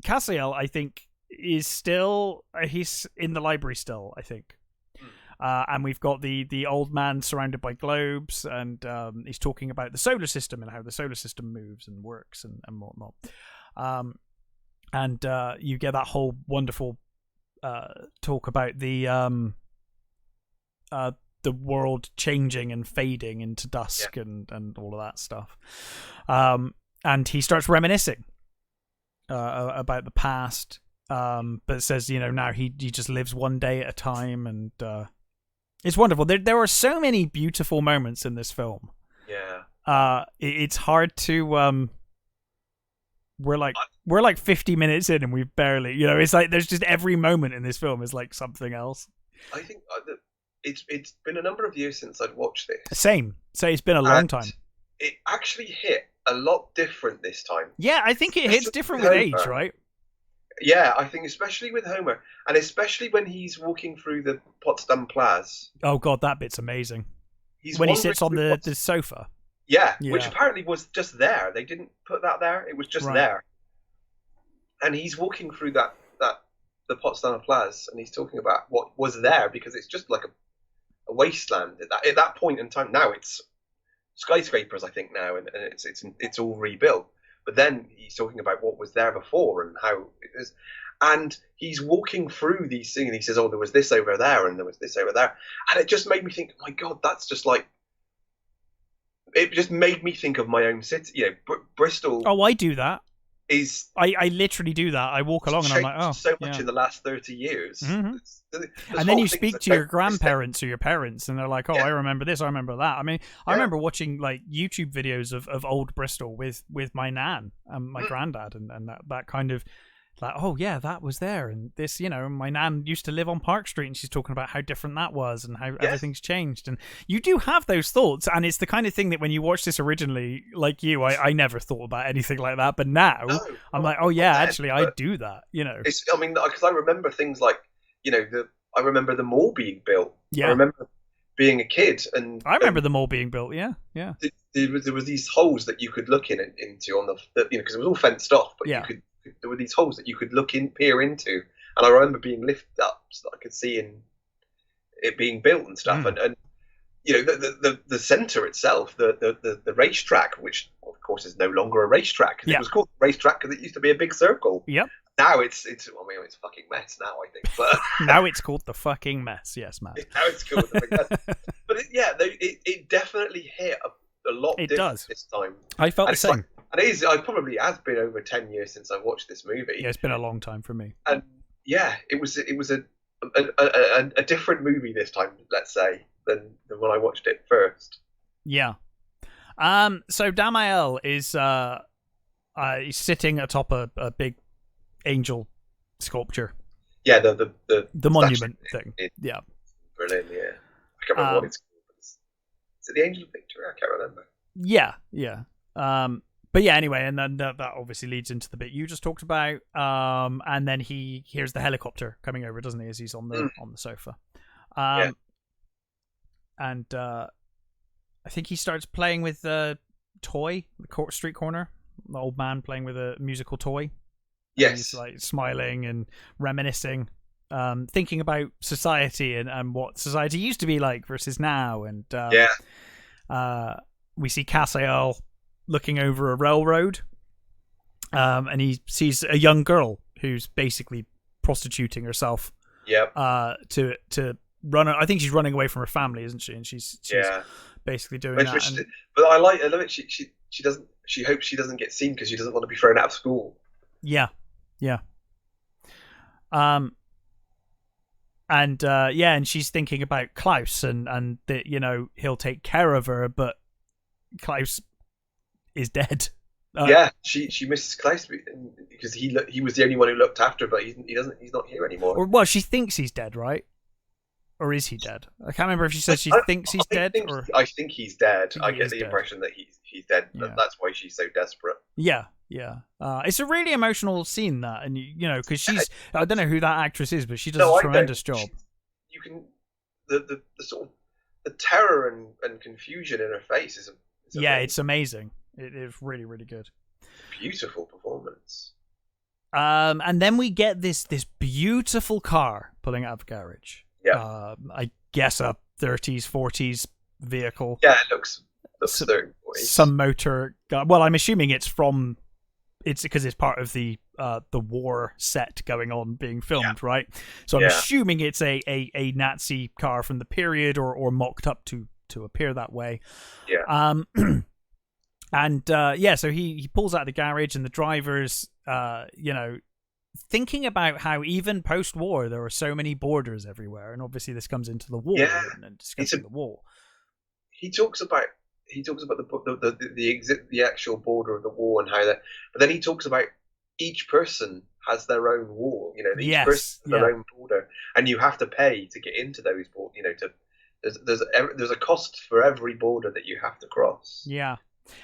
Cassiel, I think, is still... he's in the library still, I think. And we've got the old man surrounded by globes, and he's talking about the solar system and how the solar system moves and works and whatnot. And you get that whole wonderful talk about the world changing and fading into dusk and all of that stuff. And he starts reminiscing about the past, but says, now he just lives one day at a time, and it's wonderful. There are so many beautiful moments in this film. Yeah. It's hard to we're like 50 minutes in and we've barely, it's like there's just every moment in this film is like something else. I think it's been a number of years since I'd watched this. Same. So it's been a long time. It actually hit a lot different this time. Yeah, I think it hits different with age, right? Yeah, I think especially with Homer, and especially when he's walking through the Potsdam Platz. Oh god, that bit's amazing. When he sits on the sofa. Yeah, which apparently was just there. They didn't put that there. It was just there. And he's walking through the Potsdamer Platz, and he's talking about what was there, because it's just like a wasteland at that point in time. Now it's skyscrapers, I think now, and it's all rebuilt. But then he's talking about what was there before and how it is. And he's walking through these things, and he says, "Oh, there was this over there, and there was this over there," and it just made me think, "My God, that's just like." It just made me think of my own city. You know, Bristol. Oh, I do that. I literally do that. I walk along and I'm like, oh, so much in the last 30 years. Mm-hmm. And then you speak to your grandparents or your parents, and they're like, oh, I remember this, I remember that. I mean, I remember watching like YouTube videos of old Bristol with my nan and my granddad, and that kind of like, oh yeah, that was there, and this, you know, my nan used to live on Park Street, and she's talking about how different that was and how everything's changed. And you do have those thoughts, and it's the kind of thing that when you watch this originally, like you, I never thought about anything like that, but now I'm like, oh yeah, actually I do that, you know. I mean, because I remember things like, you know, I remember the mall being built. I remember being a kid, and I remember the mall being built. Yeah. There was these holes that you could look into on the, you know, because it was all fenced off, but there were these holes that you could peer into, and I remember being lifted up so that I could see it being built and stuff. And you know, the centre itself, the racetrack, which of course is no longer a racetrack. It was called a racetrack because it used to be a big circle. Yep. Now it's I mean, it's a fucking mess now, I think. But now it's called the fucking mess. Yes, Matt. Now it's called the big mess. But it definitely hit a lot different this time. I felt the same. And it probably has been over 10 years since I watched this movie. Yeah, it's been a long time for me. And it was a different movie this time, let's say, than when I watched it first. Yeah. So Damael is he's sitting atop a big angel sculpture. Yeah, the monument thing. Yeah. Berlin, yeah. I can't remember what it's called. Is it the Angel of Victory? I can't remember. Yeah. But yeah, anyway, and then that obviously leads into the bit you just talked about. And then he hears the helicopter coming over, doesn't he, as he's on the sofa. And I think he starts playing with the toy, the street corner, the old man playing with a musical toy. Yes. He's like smiling and reminiscing, thinking about society and what society used to be like versus now. And we see Cassiel looking over a railroad, and he sees a young girl who's basically prostituting herself. To run. I think she's running away from her family, isn't she? And she's basically doing that. But I love it. She doesn't. She hopes she doesn't get seen because she doesn't want to be thrown out of school. Yeah. And she's thinking about Klaus and that, you know, he'll take care of her, but Klaus is dead. She misses Klaus because he was the only one who looked after her, but he's not here anymore. Well, she thinks he's dead, right? Or is he dead? I can't remember if she says she thinks he's dead. I think he's dead. I get the impression that he's dead. That's why she's so desperate. Yeah. It's a really emotional scene, that, and you know, because she's, I don't know who that actress is, but she does a tremendous job. You can the sort of the terror and confusion in her face is amazing. It's amazing. It is really, really good. Beautiful performance. And then we get this beautiful car pulling out of a garage. Yeah. I guess a 30s, 40s vehicle. Yeah, it looks 30s. Some motor. Well, I'm assuming it's because it's part of the war set going on being filmed, right? So I'm assuming it's a Nazi car from the period or mocked up to appear that way. Yeah. So he pulls out of the garage, and the driver's, thinking about how even post-war there were so many borders everywhere, and obviously this comes into the war and discussing the war. He talks about the actual border of the war and how that, but then he talks about each person has their own war. You know, each person has their own border, and you have to pay to get into those borders. You know, there's a cost for every border that you have to cross. Yeah,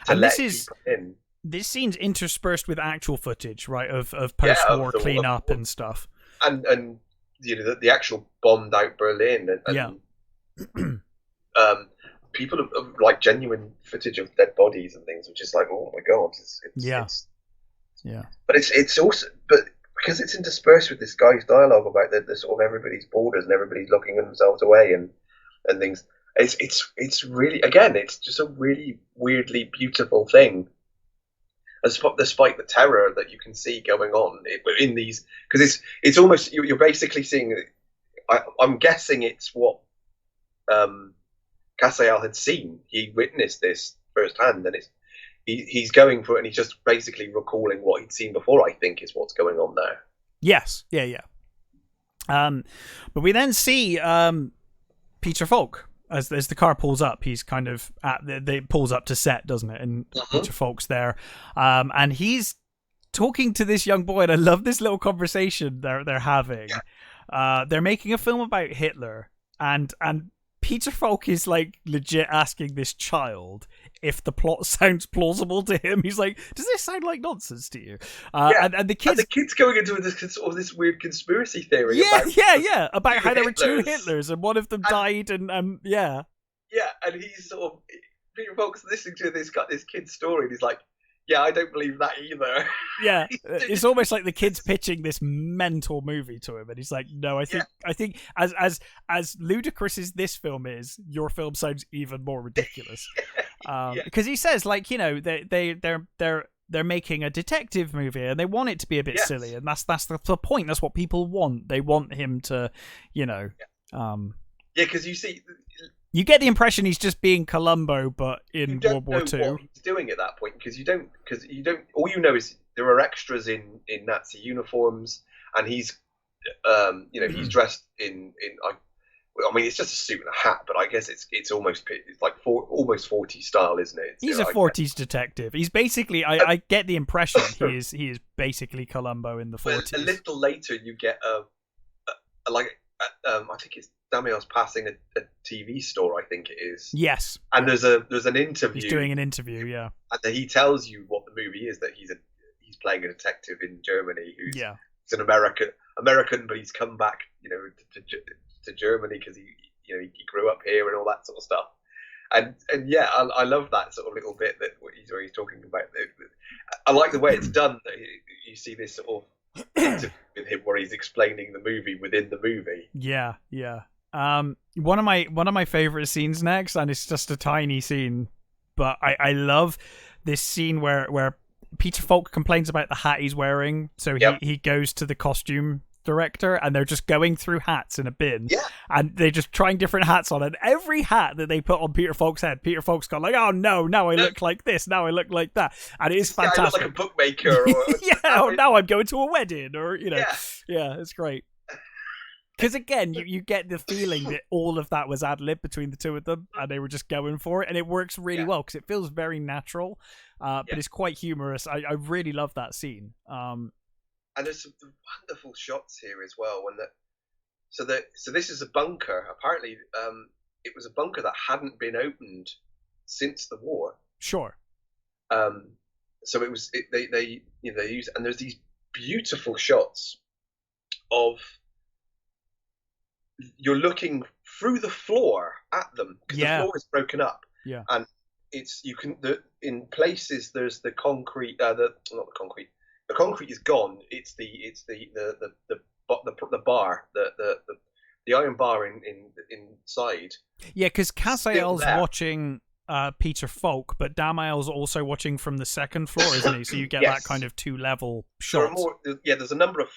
and this is in. This scene's interspersed with actual footage, right, of post-war cleanup and stuff, and you know the actual bombed out Berlin, and people have like genuine footage of dead bodies and things, which is like, oh my god, But it's also because it's interspersed with this guy's dialogue about the sort of everybody's borders and everybody's locking themselves away and things. It's really, again, it's just a really weirdly beautiful thing. Despite the terror that you can see going on in these, because it's almost you're basically seeing. I'm guessing it's what Casael had seen. He witnessed this firsthand, and he's going for it, and he's just basically recalling what he'd seen before. I think is what's going on there. Yes, yeah. But we then see Peter Falk. As the car pulls up, he's kind of it pulls up to set, doesn't it? And Peter Falk's there, and he's talking to this young boy, and I love this little conversation they're having. Yeah. They're making a film about Hitler, and Peter Falk is like legit asking this child if the plot sounds plausible to him. He's like, "Does this sound like nonsense to you?" And the kid's going into this weird conspiracy theory. About how there were two Hitlers and one of them died, and yeah, and he's sort of Peter Falk's listening to this kid's story, and he's like, "Yeah, I don't believe that either." Yeah, it's almost like the kid's pitching this mental movie to him, and he's like, "No, I think as ludicrous as this film is, your film sounds even more ridiculous." Because he says, like, you know, they're making a detective movie and they want it to be a bit silly, and that's the point. That's what people want. They want him to, you know, because you see. You get the impression he's just being Columbo, but in World War II. You don't know what he's doing at that point because you don't. All you know is there are extras in Nazi uniforms, and he's, he's dressed in. I mean, it's just a suit and a hat, but I guess it's almost like almost 40s style, isn't it? He's a 40s detective. He's basically. I get the impression he is basically Columbo in the 40s. A little later, you get I think it's Damiel's passing a TV store, I think it is. Yes. And there's an interview. He's doing an interview, yeah. And he tells you what the movie is, that he's playing a detective in Germany who's an American, but he's come back, you know, to Germany because he grew up here and all that sort of stuff. And I love that sort of little bit where he's talking about. I like the way it's done. That you see this sort of with him where he's explaining the movie within the movie. Yeah. One of my favorite scenes next, and it's just a tiny scene, but I love this scene where Peter Falk complains about the hat he's wearing, so he goes to the costume director, and they're just going through hats in a bin, and they're just trying different hats on, and every hat that they put on Peter Falk's head, Peter Falk's gone like, "Oh no, now I look like this, now I look like that," and it is fantastic. I look like a bookmaker, or now I'm going to a wedding, or it's great. Because again, you get the feeling that all of that was ad lib between the two of them, and they were just going for it, and it works really well because it feels very natural, but it's quite humorous. I really love that scene. And there's some wonderful shots here as well. So this is a bunker. Apparently, it was a bunker that hadn't been opened since the war. Sure. So it was they use, and there's these beautiful shots of you're looking through the floor at them because the floor is broken up. Yeah. And in places there's the concrete. Not the concrete. The concrete is gone. It's the bar, the iron bar inside. Yeah, because Casael's watching Peter Falk, but Damiel's also watching from the second floor, isn't he? So you get that kind of 2-level shot. There's a number of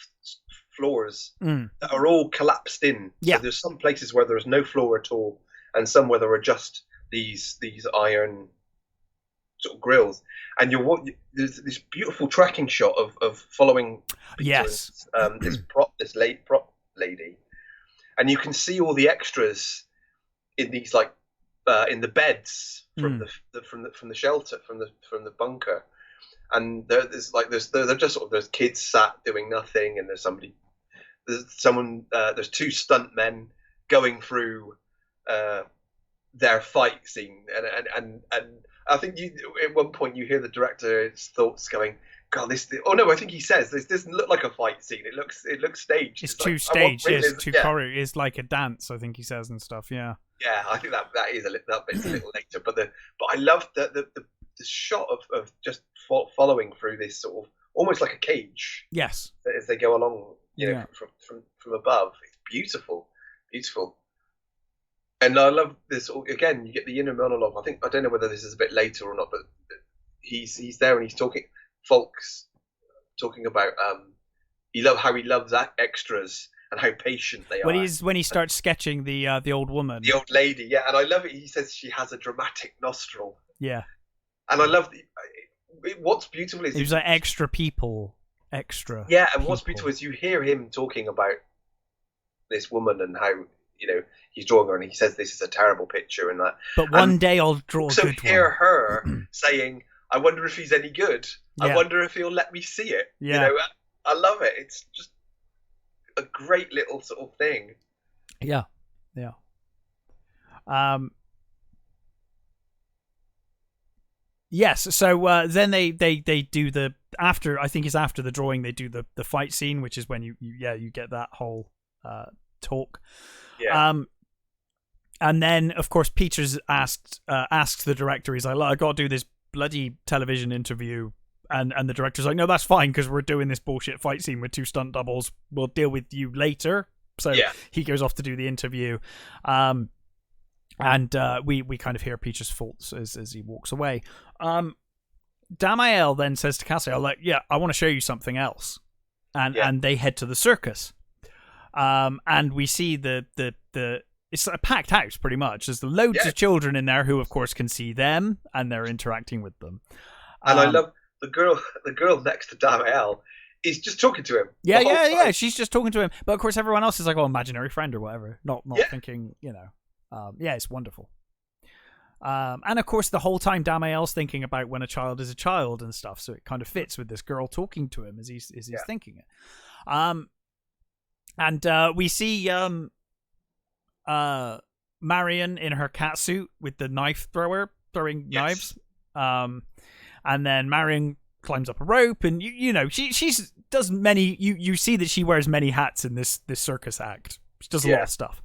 floors that are all collapsed in. Yeah. So there's some places where there is no floor at all, and some where there are just these iron sort of grills, and there's this beautiful tracking shot of following this prop lady, and you can see all the extras in these in the beds from the shelter from the bunker, and there's kids sat doing nothing, and there's two stunt men going through their fight scene, and I think at one point you hear the director's thoughts going, "God, I think he says this doesn't look like a fight scene. It looks staged. It's too staged. It's too choreographed. It's like a dance." I think he says and stuff. Yeah. Yeah, I think that is that bit's a little later, but I love the shot of just following through this sort of almost like a cage. Yes. As they go along, from above, it's beautiful. And I love this again. You get the inner monologue. I don't know whether this is a bit later or not, but he's there and he's talking. Folks talking about how he loves extras and how patient they are. When he starts sketching the old woman, the old lady, yeah, and I love it. He says she has a dramatic nostril. Yeah, and I love what's beautiful is he was like extra people, extra. Yeah, and what's beautiful is you hear him talking about this woman and how he's drawing her, and he says this is a terrible picture and that. But one day I'll draw a good one. Also hear her saying, "I wonder if he's any good. Yeah. I wonder if he'll let me see it." Yeah. I love it. It's just a great little sort of thing. Yeah, yeah. Yes. So then they do the after. I think it's after the drawing. They do the fight scene, which is when you get that whole talk. Yeah. And then of course Peters asks the director. He's like, "I got to do this bloody television interview." And the director's like, "No, that's fine because we're doing this bullshit fight scene with 2 stunt doubles. We'll deal with you later." So he goes off to do the interview. And we kind of hear Peter's faults as he walks away. Damael then says to Cassiel, like, "Yeah, I want to show you something else." And they head to the circus. And we see the it's a packed house pretty much. There's loads of children in there who of course can see them and they're interacting with them. And I love the girl next to Damael is just talking to him. Yeah. She's just talking to him. But of course everyone else is like, "Oh, imaginary friend" or whatever. Not thinking, it's wonderful. And of course the whole time Damael's thinking about when a child is a child and stuff, so it kind of fits with this girl talking to him as he's thinking it. And we see Marion in her cat suit with the knife thrower throwing knives. And then Marion climbs up a rope, and she's does many. You see that she wears many hats in this circus act. She does a lot of stuff.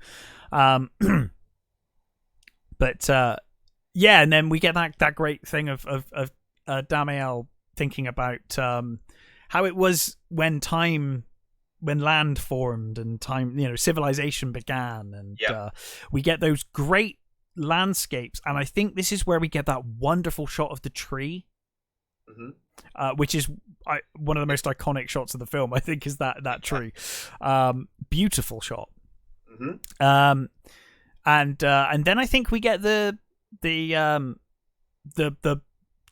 But and then we get that great thing of Damael thinking about how it was when land formed and time, civilization began, and we get those great landscapes. And I think this is where we get that wonderful shot of the tree. Which is one of the most iconic shots of the film. I think is that tree. Beautiful shot. And then I think we get the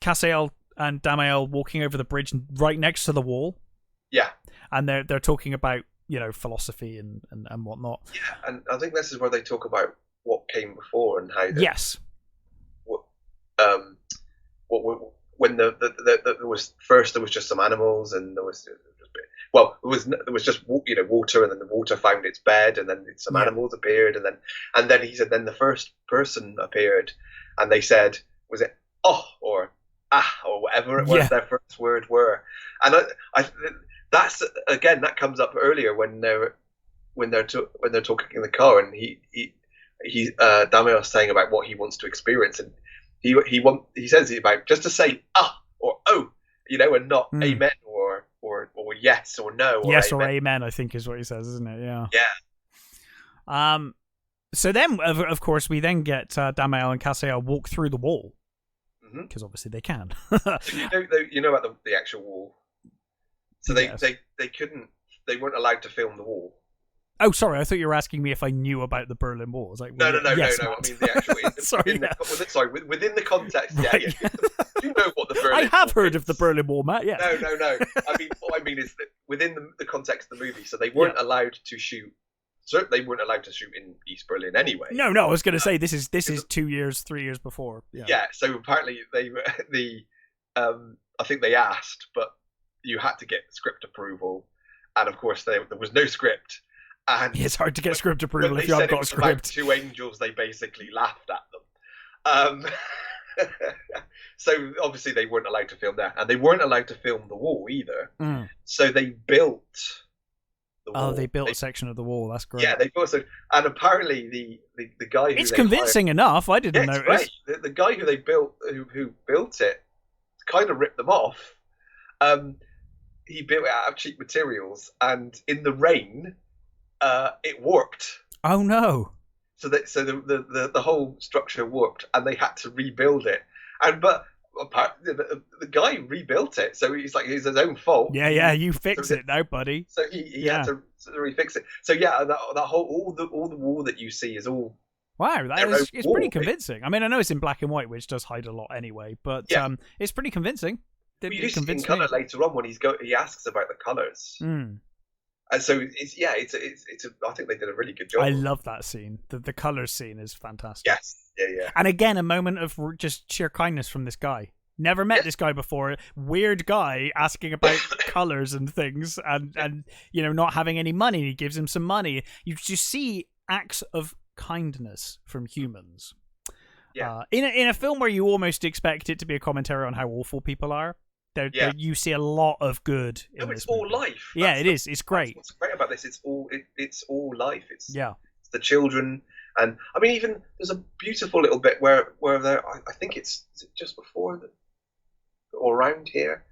Cassiel and Damael walking over the bridge right next to the wall. Yeah, and they're talking about philosophy and whatnot. Yeah, and I think this is where they talk about what came before and how. When there was just some animals, and there was just water, and then the water found its bed, and then some animals appeared, and then he said then the first person appeared, and they said, was it "oh" or "ah" or whatever it was their first word were, and that's again that comes up earlier when they're talking in the car, and he Damael saying about what he wants to experience, and he says about just to say "ah" or "oh," and not "amen" or "yes" or "no" or yes amen. Or "amen," I think is what he says, isn't it? Yeah. So then of course we then get Damael and Cassiel walk through the wall because obviously they can. you know about the actual wall. So they weren't allowed to film the wall. Oh, sorry. I thought you were asking me if I knew about the Berlin Wall. I was like, no. Yes, I mean the actual. Within the context. Right. Yeah. You know what the Berlin Wall I have heard of the Berlin Wall, Matt. Yeah. No. I mean, what I mean is that within the context of the movie, so they weren't allowed to shoot. Certainly, they weren't allowed to shoot in East Berlin anyway. No. I was going to say this is 2 years, 3 years before. Yeah. Yeah. So apparently I think they asked, but you had to get script approval, and of course there was no script. And it's hard to get script approval if you haven't got a script. 2 angels, they basically laughed at them. So obviously they weren't allowed to film there, and they weren't allowed to film the wall either. So they built the wall. Oh, they built a section of the wall. That's great. Yeah, they built it, and apparently the guy who it's convincing enough. I didn't notice. Right. The guy who they built who built it kind of ripped them off. He built it out of cheap materials, and in the rain. It warped. Oh no! the whole structure warped, and they had to rebuild it. But the guy rebuilt it, so he's like, it's his own fault. Yeah, you fix it now, buddy. So he had to refix it. So yeah, that whole all the wall that you see is all. Wow, it's pretty convincing. I mean, I know it's in black and white, which does hide a lot anyway, but it's pretty convincing. You see in colour later on when he asks about the colours. And so I think they did a really good job. I love that scene. The colours scene is fantastic. Yes, yeah. And again, a moment of just sheer kindness from this guy. Never met this guy before. Weird guy asking about colours and things, and not having any money. He gives him some money. You just see acts of kindness from humans. Yeah. In a film where you almost expect it to be a commentary on how awful people are. You see a lot of good. It's all life. It is. It's great. What's great about this? It's all life. It's the children, and I mean, even there's a beautiful little bit where there. I think it's just before or around here.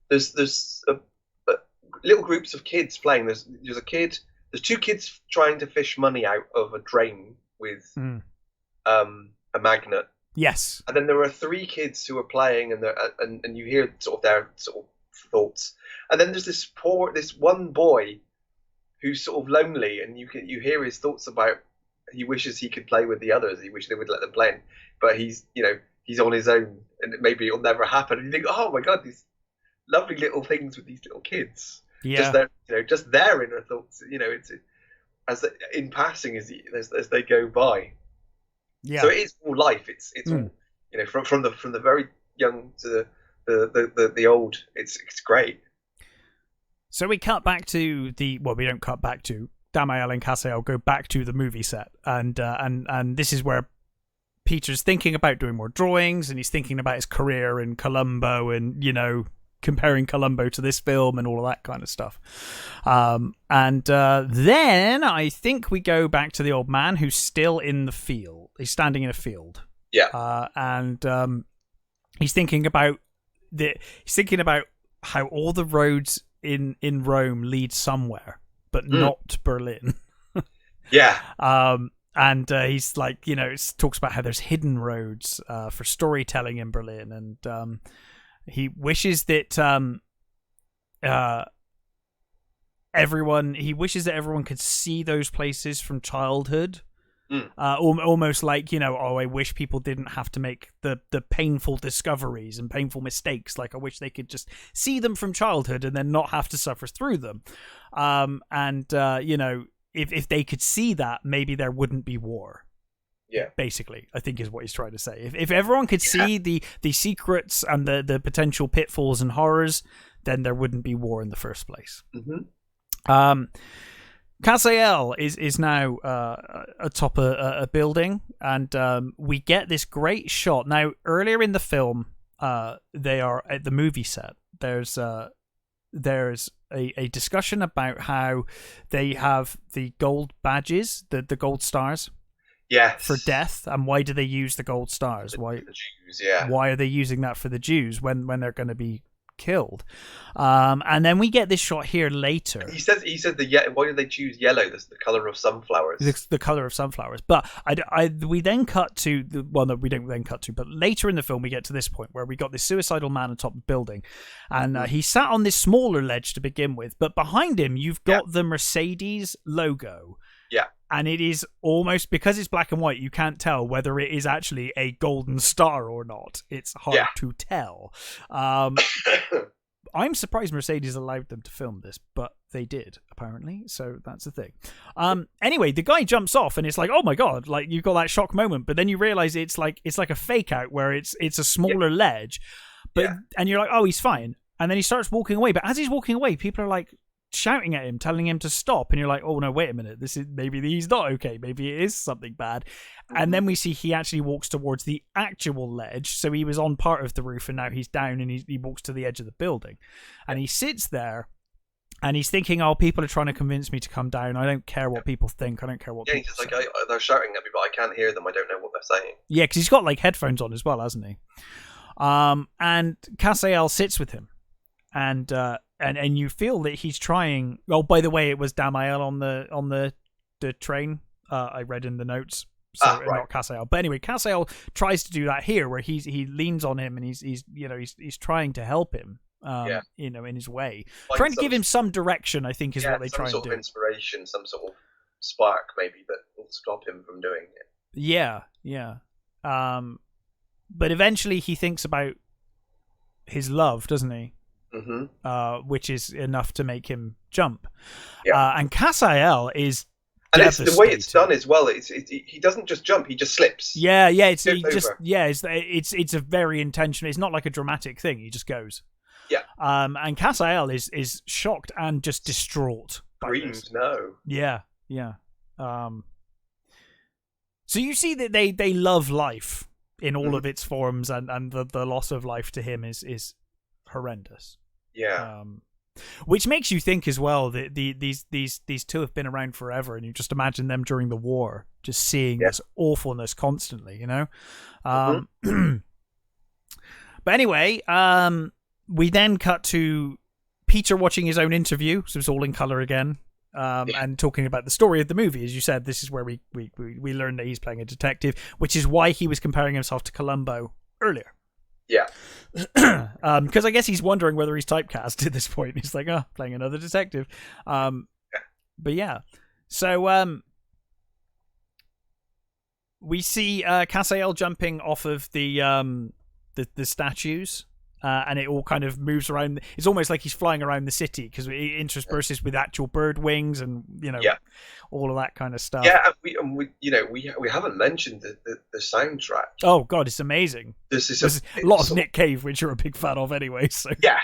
There's little groups of kids playing. There's There's two kids trying to fish money out of a drain with a magnet. Yes. And then there are three kids who are playing, and you hear sort of their sort of thoughts. And then there's this one boy who's sort of lonely, and you hear his thoughts about he wishes he could play with the others. He wishes they would let them play, but he's on his own, and maybe it'll never happen. And you think, oh my God, these lovely little things with these little kids. Yeah. Just their inner thoughts. It's in passing as they go by. Yeah. So it is all life. It's all, from the very young to the old. It's great. So we cut back to we don't cut back to Damael and Casael go back to the movie set, and this is where Peter's thinking about doing more drawings, and he's thinking about his career in Columbo, and comparing Columbo to this film and all of that kind of stuff. And then I think we go back to the old man who's still in the field. He's standing in a field. Yeah. And he's thinking about how all the roads in Rome lead somewhere, but not Berlin. Yeah. And he's like, talks about how there's hidden roads for storytelling in Berlin, and he wishes that everyone could see those places from childhood. Almost like, I wish people didn't have to make the painful discoveries and painful mistakes. Like, I wish they could just see them from childhood and then not have to suffer through them. If they could see that, maybe there wouldn't be war. Yeah, basically, I think is what he's trying to say. If everyone could see the secrets and the potential pitfalls and horrors, then there wouldn't be war in the first place. Casael is now atop a building, and we get this great shot. Now, earlier in the film, they are at the movie set. There's a discussion about how they have the gold badges, the gold stars. Yes. For death, and why do they use the gold stars? Why the Jews? Yeah. Why are they using that for the Jews when they're going to be killed? And then we get this shot here later. He says why do they choose yellow? That's the color of sunflowers. The color of sunflowers. But we then cut to we don't then cut to. But later in the film, we get to this point where we got this suicidal man on top of the building, and he sat on this smaller ledge to begin with. But behind him, you've got the Mercedes logo. Yeah. And it is almost, because it's black and white, you can't tell whether it is actually a golden star or not. It's hard to tell. I'm surprised Mercedes allowed them to film this, but they did, apparently. So that's the thing. Anyway, the guy jumps off, and it's like, oh my God, like you've got that shock moment. But then you realize it's like a fake out where it's a smaller ledge, and you're like, oh, he's fine. And then he starts walking away. But as he's walking away, people are like shouting at him, telling him to stop, and you're like, oh no, wait a minute, maybe he's not okay, maybe it is something bad. And then we see he actually walks towards the actual ledge, so he was on part of the roof and now he's down, and he walks to the edge of the building, and he sits there and he's thinking, oh, people are trying to convince me to come down, I don't care what people think, I don't care what people say. They're shouting at me, but I can't hear them, I don't know what they're saying. Yeah, because he's got like headphones on as well, hasn't he? And Casael sits with him, and you feel that he's trying. Oh, by the way, it was Damael on the train. I read in the notes. so not Casael. But anyway, Casael tries to do that here, where he leans on him and he's trying to help him. In his way, trying to give him some direction, I think, is what they try and do. Some sort of inspiration, some sort of spark, maybe, that will stop him from doing it. Yeah. But eventually he thinks about his love, doesn't he? Mm-hmm. Which is enough to make him jump. Yeah. And Casael is. And it's the way it's done as well. He doesn't just jump; he just slips. Yeah. It's a very intentional. It's not like a dramatic thing. He just goes. Yeah. And Casael is shocked and just distraught. Screams no. Yeah. So you see that they love life in all of its forms, and the loss of life to him is horrendous. Yeah. Which makes you think as well that these two have been around forever, and you just imagine them during the war, just seeing this awfulness constantly, you know. But anyway, we then cut to Peter watching his own interview, so it's all in color again, and talking about the story of the movie. As you said, this is where we learn that he's playing a detective, which is why he was comparing himself to Columbo earlier. Yeah. Because I guess he's wondering whether he's typecast at this point. He's like, playing another detective. But yeah. So we see Casael jumping off of the statues. And it all kind of moves around. It's almost like he's flying around the city, because it intersperses with actual bird wings and all of that kind of stuff. Yeah, and we haven't mentioned the soundtrack. Oh God, it's amazing. There's a lot of Nick Cave, which you're a big fan of anyway. So yeah.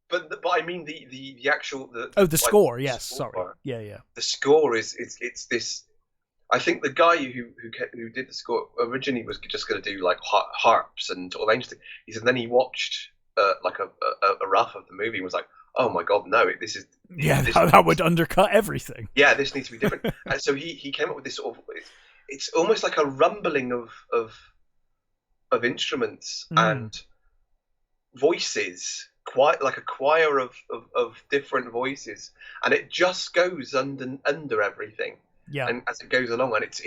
But I mean the actual the score. Yes, sorry. Yeah. The score is this. I think the guy who did the score originally was just going to do like harps and sort of angels. He said then he watched like a rough of the movie and was like, oh my God, no, this is that would undercut everything. Yeah, this needs to be different. And so he came up with this sort of, it's almost like a rumbling of instruments and voices, quite like a choir of different voices, and it just goes under everything. Yeah, and as it goes along, and it's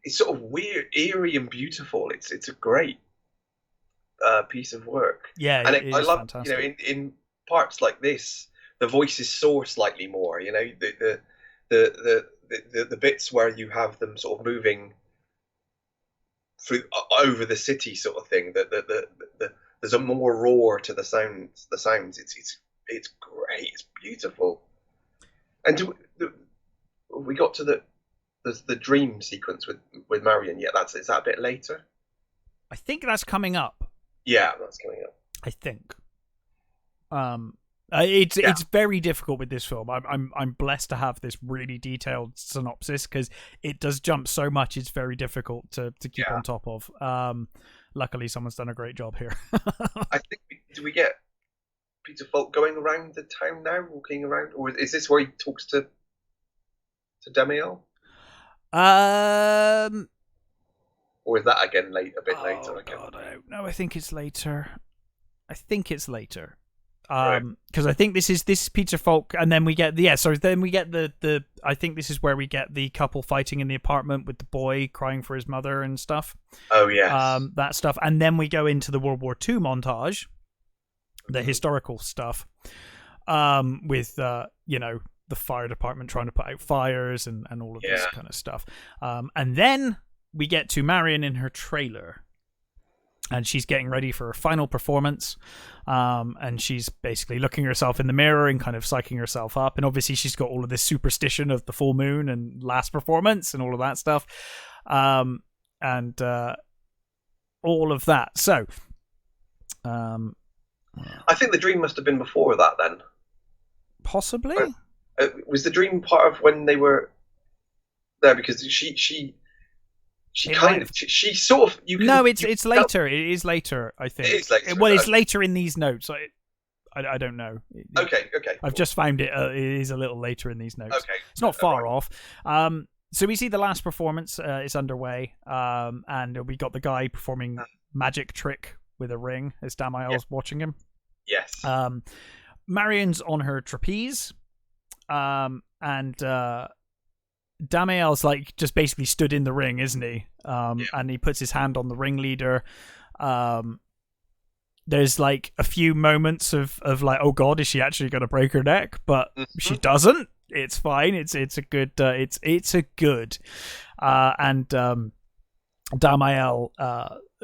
sort of weird, eerie, and beautiful. It's a great piece of work. Yeah, and I love fantastic. In parts like this, the voices soar slightly more. You know, the bits where you have them sort of moving through over the city, sort of thing. There's a more roar to the sounds. It's great. It's beautiful. And we got to the dream sequence with Marion. Yeah, is that a bit later? I think that's coming up. Yeah, that's coming up. I think. It's very difficult with this film. I'm blessed to have this really detailed synopsis, because it does jump so much. It's very difficult to keep on top of. Luckily, someone's done a great job here. I think do we get Peter Falk going around the town now, walking around, or is this where he talks to Damiel? Or is that again a bit later? Oh God, I don't know. I think it's later. Because Right. I think this is Peter Falk, and then we get the I think this is where we get the couple fighting in the apartment with the boy crying for his mother and stuff. Oh yes. That stuff, and then we go into the World War II montage, the historical stuff, with the fire department trying to put out fires and all of this kind of stuff. And then we get to Marion in her trailer, and she's getting ready for her final performance. And she's basically looking herself in the mirror and kind of psyching herself up. And obviously she's got all of this superstition of the full moon and last performance and all of that stuff. And all of that. So, I think the dream must have been before that then. Possibly. Was the dream part of when they were there? Because she sort of. It's later. It is later, I think. It is later. Well, it's later in these notes. I don't know. Okay. I've just found it. It is a little later in these notes. Okay. It's not far off. So we see the last performance is underway, and we got the guy performing magic trick with a ring as Damiel's watching him. Yes. Marion's on her trapeze, and Damiel's like just basically stood in the ring, isn't he? And he puts his hand on the ringleader. There's like a few moments of like, oh god, is she actually going to break her neck? But she doesn't. It's fine. It's a good. It's a good. And Damiel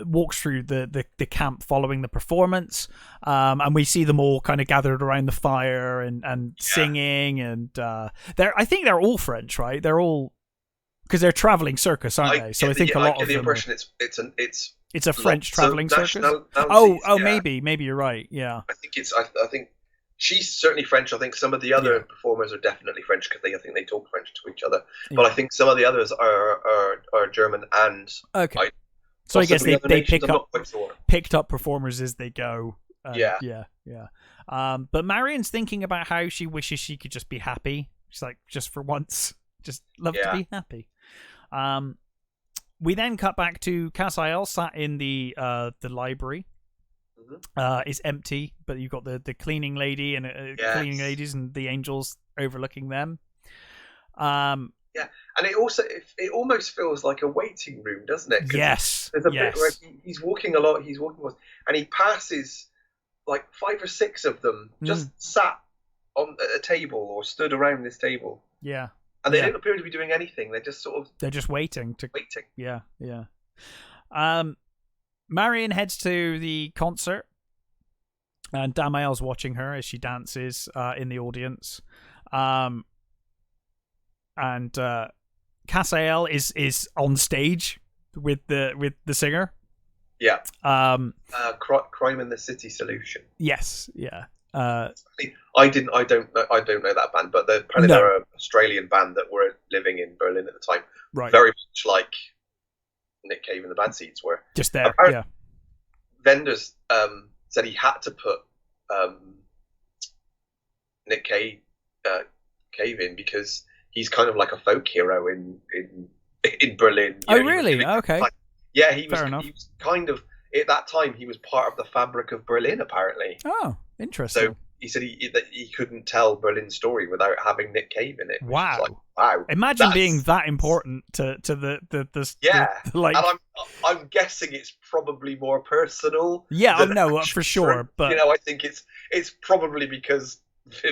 walks through the camp following the performance, and we see them all kind of gathered around the fire and singing, and I think they're all French, right? They're all, because they're traveling circus, aren't they? So I think a lot of the impression it's a French traveling circus. Oh, maybe you're right. Yeah, I think she's certainly French. I think some of the other performers are definitely French because I think they talk French to each other. But I think some of the others are German and okay. So I guess they picked up performers as they go. Yeah. But Marion's thinking about how she wishes she could just be happy. She's like, just for once, just love to be happy. We then cut back to Casael sat in the library. It's empty, but you've got the cleaning lady and cleaning ladies and the angels overlooking them. Yeah, and it almost feels like a waiting room, doesn't it? Yes. There's a bit where he's walking a lot. And he passes like 5 or 6 of them just sat on a table or stood around this table. Yeah. And they don't appear to be doing anything. They're just they're just waiting. Yeah. Marion heads to the concert, and Damiel's watching her as she dances in the audience. And Casael is on stage with the singer. Yeah. Crime in the City Solution. Yes. Yeah. I don't know that band, but apparently they're an Australian band that were living in Berlin at the time. Right. Very much like Nick Cave and the Bad Seeds were. Just there. Apparently, vendors said he had to put Nick Cave in because he's kind of like a folk hero in Berlin. Really? Okay. Yeah, he was kind of, at that time, he was part of the fabric of Berlin, apparently. Oh, interesting. So he said that he couldn't tell Berlin's story without having Nick Cave in it. Wow. Like, wow. Imagine being that important to the like. And I'm guessing it's probably more personal. Yeah, no, for sure. But I think it's probably because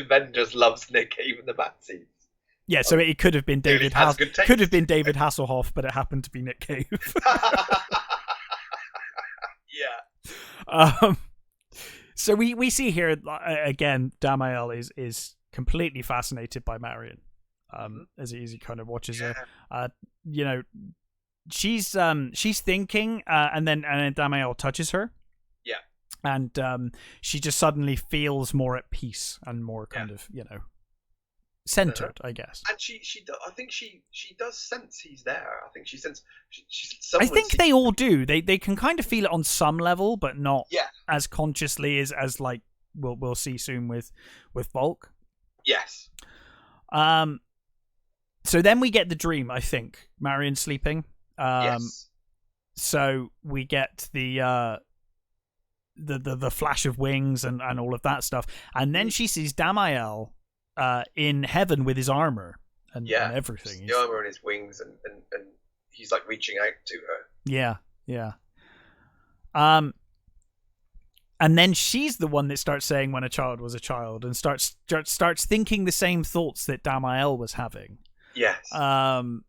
Vendors loves Nick Cave and the Bad Seeds. Yeah, so it could have been David Hasselhoff, but it happened to be Nick Cave. Yeah. So we see here again, Damiel is completely fascinated by Marion, as he kind of watches her. She's thinking, and then Damiel touches her. Yeah. And she just suddenly feels more at peace and more kind of centered, I guess. And I think she does sense he's there. I think she senses. I think they all do. They can kind of feel it on some level, but not as consciously as like we'll see soon with Volk. Yes. So then we get the dream. I think Marion's sleeping. Yes. So we get the flash of wings and all of that stuff, and then she sees Damiel in heaven with his armor and everything. The armor and his wings, and he's like reaching out to her. Yeah. And then she's the one that starts saying when a child was a child, and starts thinking the same thoughts that Damiel was having. Yes. And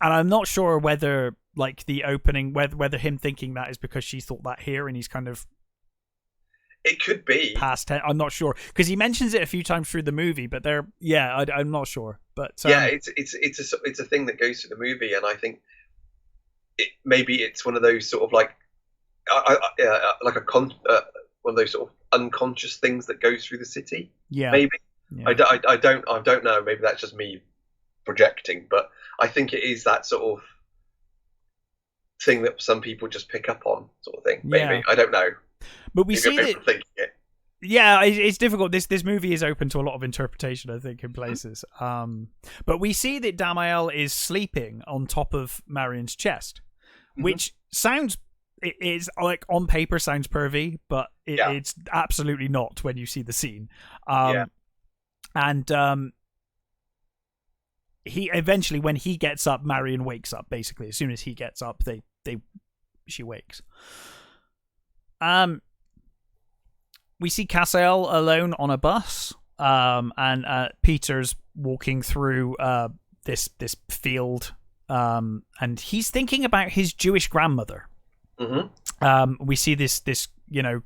I'm not sure whether like the opening, whether him thinking that is because she thought that here, and he's kind of. It could be past 10. I'm not sure because he mentions it a few times through the movie, but I'm not sure. But it's a thing that goes through the movie, and I think maybe it's one of those sort of like one of those sort of unconscious things that goes through the city. Yeah, maybe. Yeah. I don't know. Maybe that's just me projecting, but I think it is that sort of thing that some people just pick up on, sort of thing. Maybe I don't know. But we see that. Yeah, it's difficult. This movie is open to a lot of interpretation, I think, in places. But we see that Damiel is sleeping on top of Marion's chest, which it is like on paper sounds pervy, but it's absolutely not when you see the scene. And he eventually, when he gets up, Marion wakes up. Basically, as soon as he gets up, she wakes. We see Cassel alone on a bus, and Peter's walking through this field, and he's thinking about his Jewish grandmother. Mm-hmm. We see this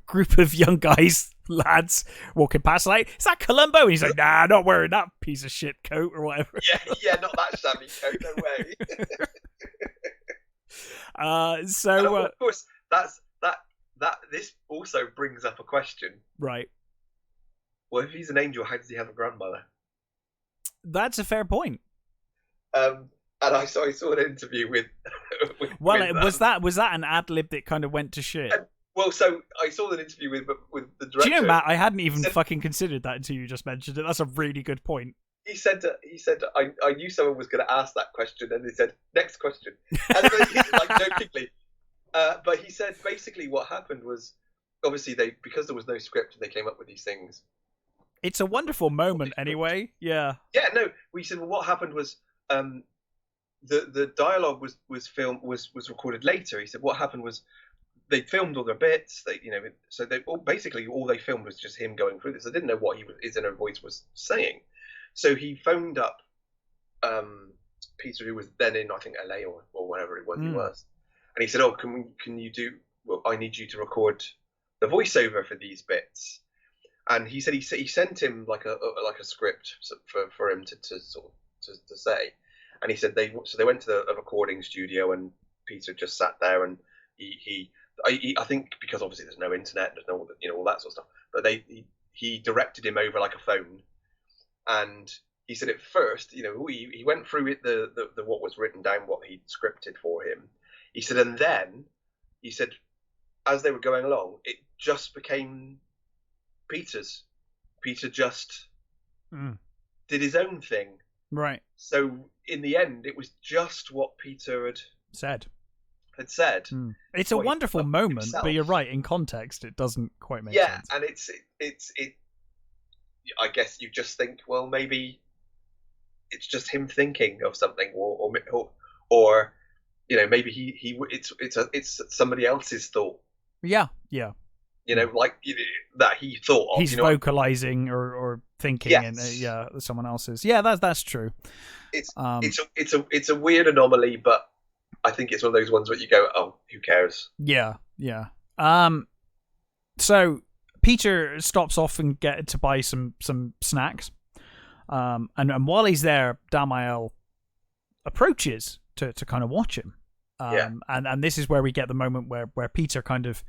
group of young guys, lads, walking past, like, is that Columbo? And he's like, nah, not wearing that piece of shit coat or whatever. Yeah, not that shabby coat, no way. So of course, this also brings up a question. Right. Well, if he's an angel, how does he have a grandmother? That's a fair point. And I saw an interview with. Was that an ad lib that kind of went to shit? Well, so I saw an interview with the director. Do you know, Matt? I hadn't even fucking considered that until you just mentioned it. That's a really good point. He said I knew someone was going to ask that question, and he said next question, and like jokingly. But he said basically what happened was, obviously because there was no script, they came up with these things. It's a wonderful moment, anyway. Yeah. Yeah. No, we said, well, what happened was, the dialogue was filmed was recorded later. He said what happened was they filmed all their bits. So all they filmed was just him going through this. They didn't know what his inner voice was saying. So he phoned up Peter, who was then in, I think, LA or wherever it was he was. And he said, "Oh, can you do? Well, I need you to record the voiceover for these bits." And he said he sent him like a script for him to say. And he said they went to the recording studio, and Peter just sat there, and I think because obviously there's no internet, there's no all that sort of stuff. But he directed him over like a phone, and he said at first, he went through it the what was written down, what he'd scripted for him. He said, and then he said, as they were going along, it just became Peter's. Peter just did his own thing. Right. So in the end, it was just what Peter had said. It's a wonderful moment, himself. But you're right. In context, it doesn't quite make sense. Yeah, and it's. I guess you just think, well, maybe it's just him thinking of something, or maybe it's somebody else's thought. Yeah. That he thought of. He's vocalizing or thinking, yes. And someone else's. Yeah, that's true. It's a weird anomaly, but I think it's one of those ones where you go, oh, who cares? Yeah. So Peter stops off and get to buy some snacks, and while he's there, Damael approaches to kind of watch him. And this is where we get the moment where Peter kind of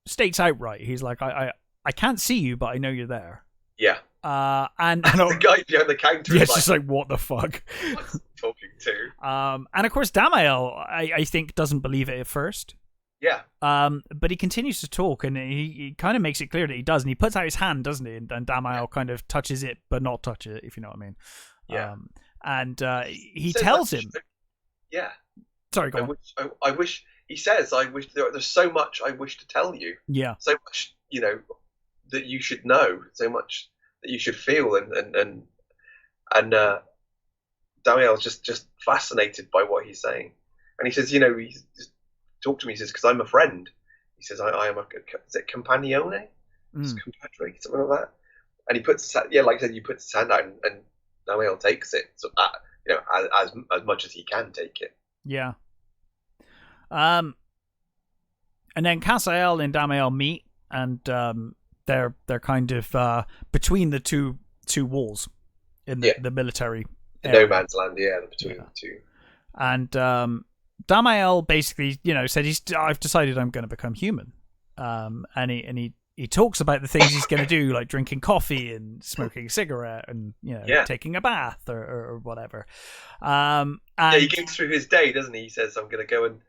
states outright, he's like, I can't see you, but I know you're there. Yeah. And the guy behind the counter is just like, what the fuck? What's he talking to? And of course, Damael, I think, doesn't believe it at first. Yeah. But he continues to talk, and he kind of makes it clear that he does, and he puts out his hand, doesn't he? And Damael kind of touches it, but not touch it, if you know what I mean. Yeah. And he tells him. Yeah. Sorry, go on. I wish. He says, "I wish there's so much I wish to tell you. Yeah. So much, that you should know. So much that you should feel." And Daniel's just fascinated by what he's saying. And he says, he just talk to me. He says, because I'm a friend. He says, I am is it companione? It's compadre, something like that. And he puts, like I said, you put his hand out, and Daniel takes it. So as much as he can take it. Yeah. And then Casael and Damael meet, and they're kind of between the two walls in the military area. No man's land, between the two. And Damael basically, said I've decided I'm going to become human. And he talks about the things he's going to do, like drinking coffee and smoking a cigarette and taking a bath or whatever. And he goes through his day, doesn't he? He says, I'm going to go and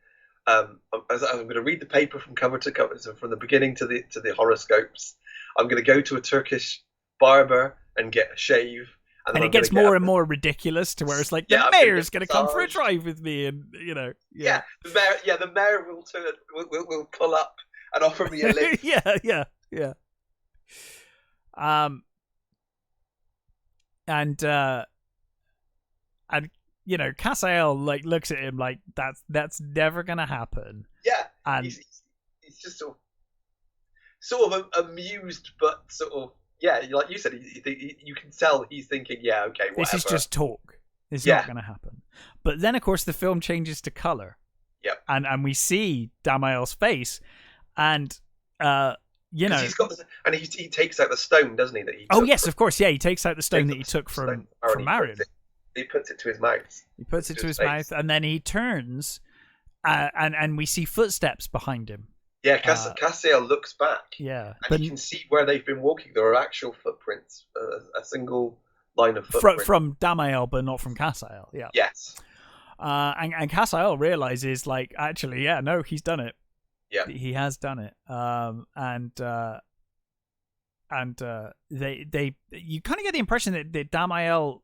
I'm going to read the paper from cover to cover, so from the beginning to the horoscopes. I'm going to go to a Turkish barber and get a shave. And it gets more and more ridiculous to where it's like, the mayor's going to come for a drive with me, and the mayor will pull up and offer me a lift. yeah. and you know, Casael like looks at him like that's never gonna happen. Yeah, and he's just sort of amused, but sort of like you said, you can tell he's thinking, yeah, okay, whatever. This is just talk. It's not gonna happen. But then, of course, the film changes to color. Yep. And we see Damael's face, and you know, he takes out the stone, doesn't he? That he yes, of course, yeah, he takes out the stone that he took from Marion. He puts it to his mouth. He puts it to his mouth, and then he turns, and we see footsteps behind him. Yeah, Casael looks back. Yeah, and you can see where they've been walking. There are actual footprints, a single line of footprints from Damael, but not from Casael. Yeah. Yes. And Casael realizes, like, actually, yeah, no, he's done it. Yeah, he has done it. And they you kind of get the impression that Damael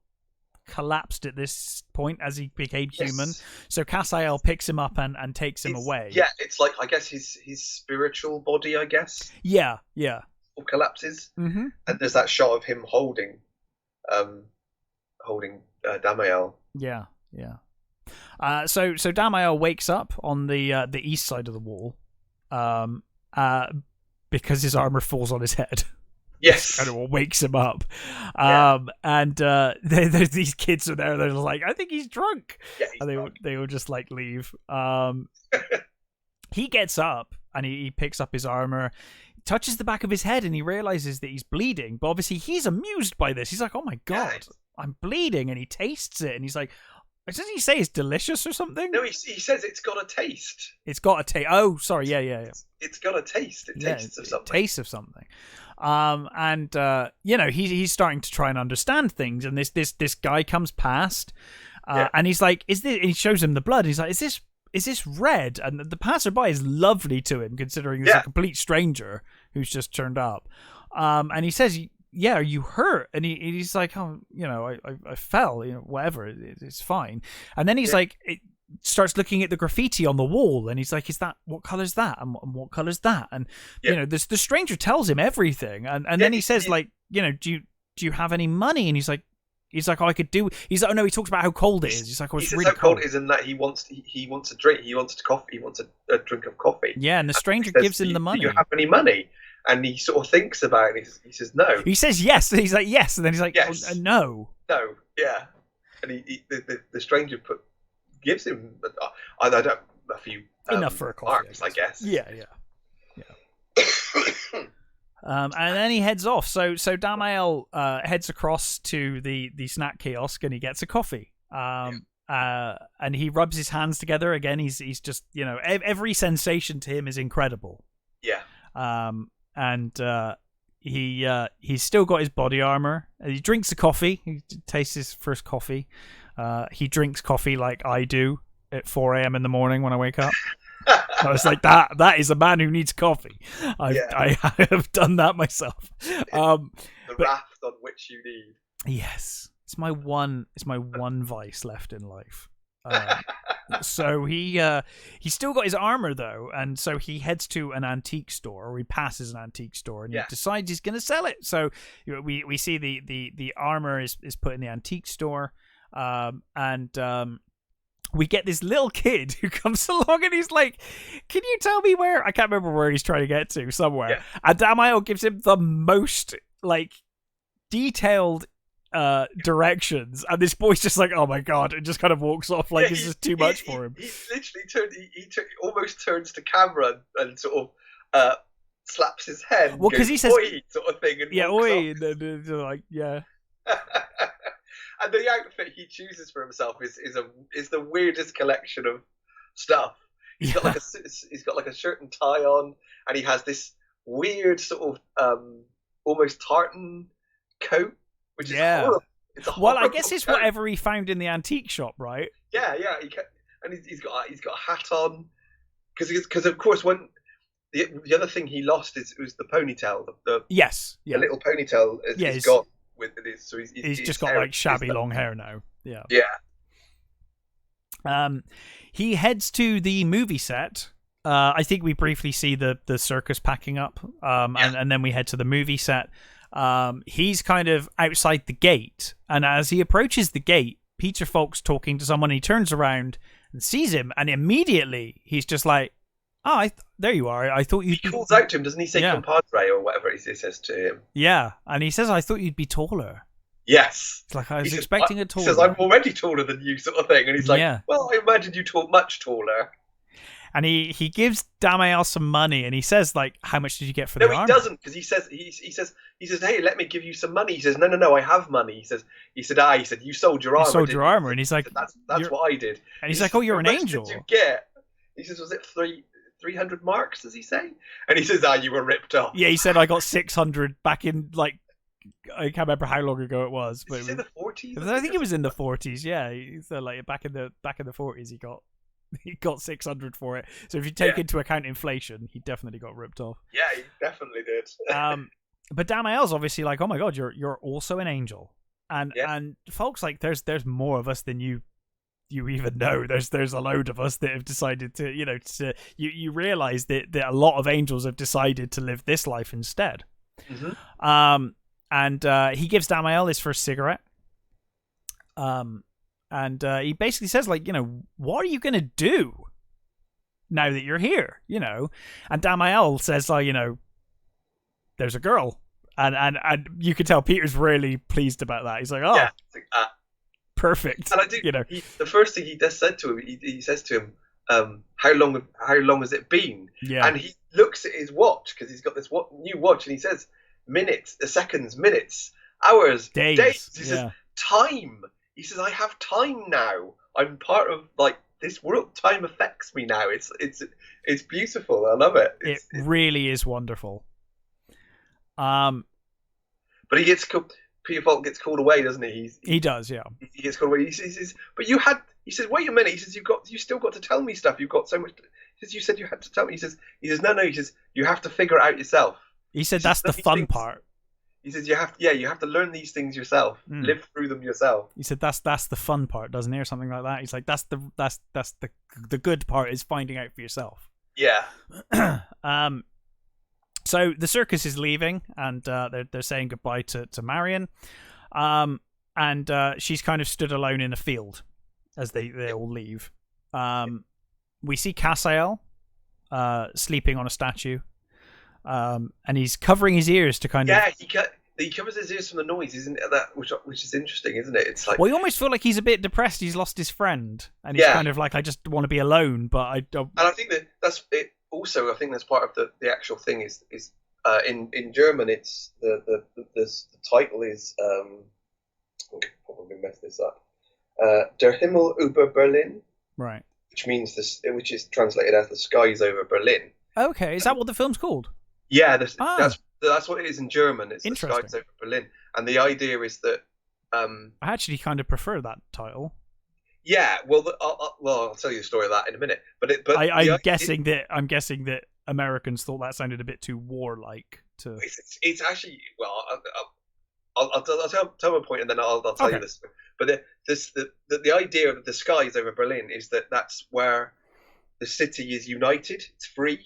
collapsed at this point as he became human. So Casael picks him up and takes him away. Yeah, it's like, I guess his spiritual body, I guess. Yeah. Or collapses. Mm-hmm. And there's that shot of him holding Damael. Yeah. So Damael wakes up on the east side of the wall, because his armor falls on his head. Yes, kind of what wakes him up. And these kids are there. They're just like, I think he's drunk. Yeah, and they will just like leave. He gets up and he picks up his armor, touches the back of his head, and he realizes that he's bleeding. But obviously, he's amused by this. He's like, "Oh my god, I'm bleeding!" And he tastes it, and he's like, "Doesn't he say it's delicious or something?" No, he says it's got a taste. It's got a taste. Oh, sorry, yeah. It's got a taste. It tastes of something. Tastes of something. And you know, he's starting to try and understand things, and this guy comes past, and he's like, "Is this?" And he shows him the blood. He's like, "Is this red?" And the passerby is lovely to him, considering he's a complete stranger who's just turned up. And he says, "Yeah, are you hurt?" And he's like, "Oh, you know, I fell, you know, whatever, it's fine." And then he's like, starts looking at the graffiti on the wall, and he's like, "Is that, what color's that? And what color's that?" And you know, the stranger tells him everything, and then he says, like, you know, do you have any money? And he's like, "Oh, I could do." He's like, "Oh no," he talks about how cold it is. He's like, "Oh, it's really cold." It is, and that he wants a drink. He wants coffee. He wants a drink of coffee. Yeah, and the stranger gives him the money. "Do you have any money?" And he sort of thinks about it. He says no. He says yes. And he's like yes, and then he's like, yes. "Oh, no." No, yeah. And the stranger gives him a few enough for a coffee, marks, I guess. Yeah. And then he heads off. So Damael heads across to the snack kiosk, and he gets a coffee. And he rubs his hands together again. He's just, you know, every sensation to him is incredible. Yeah. And he's still got his body armor. He drinks the coffee. He tastes his first coffee. He drinks coffee like I do at 4 a.m. in the morning when I wake up. I was like, that is a man who needs coffee. I have done that myself. The raft on which you need. Yes, it's my one vice left in life. So he's still got his armor though, and so he heads to an antique store, or he passes an antique store, and he decides he's going to sell it. So we see the armor is put in the antique store, and we get this little kid who comes along, and he's like, "Can you tell me where?" I can't remember where he's trying to get to, somewhere. And Damael gives him the most like detailed directions, and this boy's just like, "Oh my god," and just kind of walks off like this is too much for him. He literally almost turns to camera and sort of slaps his head. Well, because he says, "Oi," sort of thing, and oi, and then like, yeah. And the outfit he chooses for himself is the weirdest collection of stuff. He's got like a shirt and tie on, and he has this weird sort of almost tartan coat. Which is horrible. Well, I guess it's whatever he found in the antique shop, right? Yeah. He's got a hat on, because of course when the other thing he lost was the ponytail. The little ponytail he's got with this. So he's just got like shabby long hair now. Yeah. He heads to the movie set. I think we briefly see the circus packing up, and then we head to the movie set. He's kind of outside the gate, and as he approaches the gate, Peter Falk's talking to someone. He turns around and sees him, and immediately he's just like, "Oh, there you are. I thought you'd." He calls out to him, doesn't he? Say "compadre" or whatever he says to him. Yeah, and he says, "I thought you'd be taller." Yes. It's like I was expecting a taller. He says, "I'm already taller than you," sort of thing, and he's like, "Well, I imagined you much taller." And he gives Damael some money, and he says, like, "How much did you get for the armor?" No, he doesn't, because he says, "Hey, let me give you some money." He says, "No, I have money." He said, "You sold your armor." You sold your armor, and he's like, "That's what I did." And he's like, "Oh, you're an angel." Did you get? He says, "Was it 300 marks?" Does he say? And he says, "You were ripped off." Yeah, he said, "I got 600 back in like." I can't remember how long ago it was, but it was in the 40s. I think it was in the 40s. Yeah, he said like back in the 40s, he got 600 for it. So if you take into account inflation, he definitely got ripped off. Yeah, he definitely did. But Damael's obviously like, "Oh my god, you're also an angel," and folks, like, there's more of us than you even know. There's a load of us that have decided to, you realize that a lot of angels have decided to live this life instead. Mm-hmm. And he gives Damael his first cigarette. And he basically says, like, what are you going to do now that you're here? And Damael says, there's a girl. And you can tell Peter's really pleased about that. He's like, oh, perfect. And I do, the first thing he just said to him, he says to him, how long has it been? Yeah. And he looks at his watch, because he's got this new watch, and he says, minutes, seconds, minutes, hours, days. He says, time. He says, I have time now. I'm part of like this world. Time affects me now. It's beautiful. I love it. It really is wonderful. But Peter Falk gets called away, doesn't he? He does, yeah. He gets called away. He says, but you had. He says, wait a minute. He says, you still got to tell me stuff. You've got so much. He says, you said you had to tell me. He says, no. He says, you have to figure it out yourself. He said that's the fun part. He says you have to learn these things yourself, live through them yourself. He said that's the fun part, doesn't he, or something like that. He's like that's the good part is finding out for yourself. Yeah. So the circus is leaving, and they're saying goodbye to Marion, and she's kind of stood alone in a field as they all leave. We see Casael sleeping on a statue. And he's covering his ears to kind of... Yeah, he covers his ears from the noise, isn't it? Which is interesting, isn't it? It's like... Well, you almost feel like he's a bit depressed. He's lost his friend. And he's kind of like, I just want to be alone, but I don't... And I think that's it. Also, I think that's part of the actual thing is in German, it's the title is... I could probably mess this up. Der Himmel über Berlin. Right. Which is translated as the skies over Berlin. Okay, is that what the film's called? Yeah, that's what it is in German. It's the skies over Berlin, and the idea is that I actually kind of prefer that title. Yeah, well, I'll tell you the story of that in a minute. I'm guessing that Americans thought that sounded a bit too warlike. It's actually I'll tell my point and then I'll tell you this. But the idea of the skies over Berlin is that's where the city is united. It's free.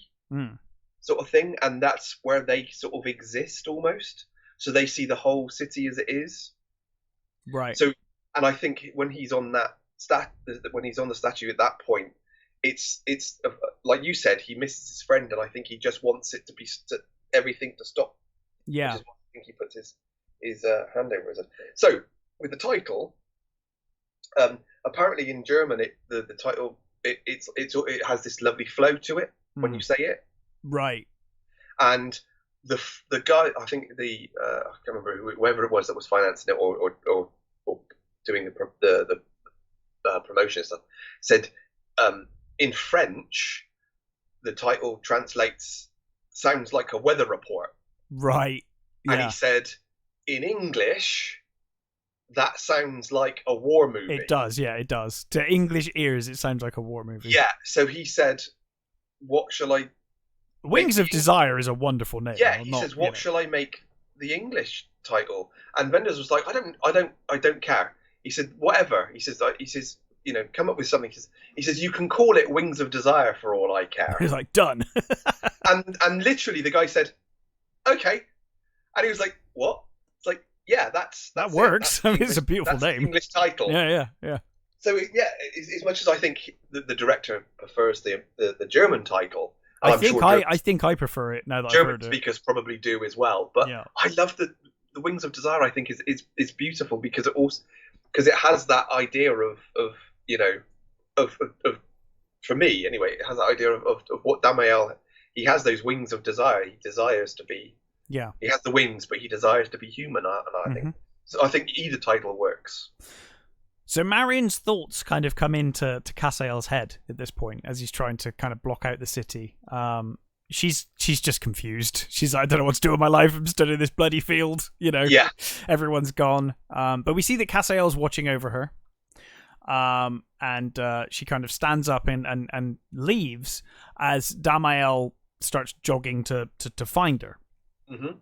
Sort of thing, and that's where they sort of exist almost. So they see the whole city as it is, right? So, and I think when he's on that when he's on the statue at that point, it's like you said, he misses his friend, and I think he just wants it to everything to stop. Yeah, which is why I think he puts his hand over his head. So with the title, apparently in German, the title it has this lovely flow to it when you say it. Right. And the guy, I think I can't remember whoever it was that was financing it or doing the promotion stuff, said in French the title sounds like a weather report. Right. Yeah. And he said in English that sounds like a war movie. It does, yeah, it does. To English ears, it sounds like a war movie. Yeah. So he said, "What shall I?" Wings of Desire is a wonderful name. Yeah, he says, "What shall I make the English title?" And Wenders was like, "I don't care." He said, "Whatever." He says, come up with something. He says, "You can call it Wings of Desire for all I care." He's like, done. and literally, the guy said, "Okay," and he was like, what? It's like, yeah, that works. I mean, it's a beautiful that's name. The English title. Yeah. So as much as I think the director prefers the German title, I think I prefer it now that German I've heard speakers probably do as well. But I love the Wings of Desire. I think is beautiful because it has that idea of for me anyway, it has that idea of what Damael, he has those wings of desire. He desires to be. Yeah. He has the wings, but he desires to be human. And I think so. I think either title works. So Marion's thoughts kind of come into Casael's head at this point as he's trying to kind of block out the city. She's just confused. She's like, I don't know what to do with my life. I'm stood in this bloody field. Yeah. Everyone's gone. But we see that Casael's watching over her. And she kind of stands up and leaves as Damael starts jogging to find her. Mm-hmm.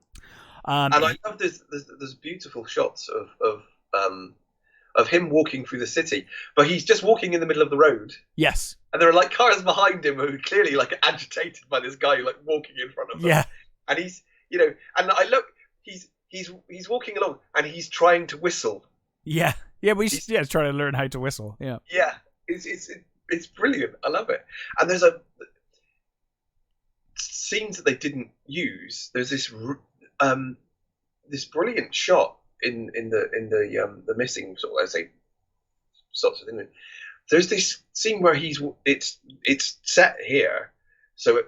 And I love there's beautiful shots of him walking through the city, but he's just walking in the middle of the road. Yes. And there are like cars behind him who are clearly like agitated by this guy like walking in front of them. Yeah. And he's and I look, he's walking along and he's trying to whistle. Yeah. Yeah, but he's trying to learn how to whistle. Yeah. Yeah. It's brilliant. I love it. And there's scenes that they didn't use. There's this brilliant shot in the missing sort of, let's say, sorts of thing. There's this scene where it's set here, so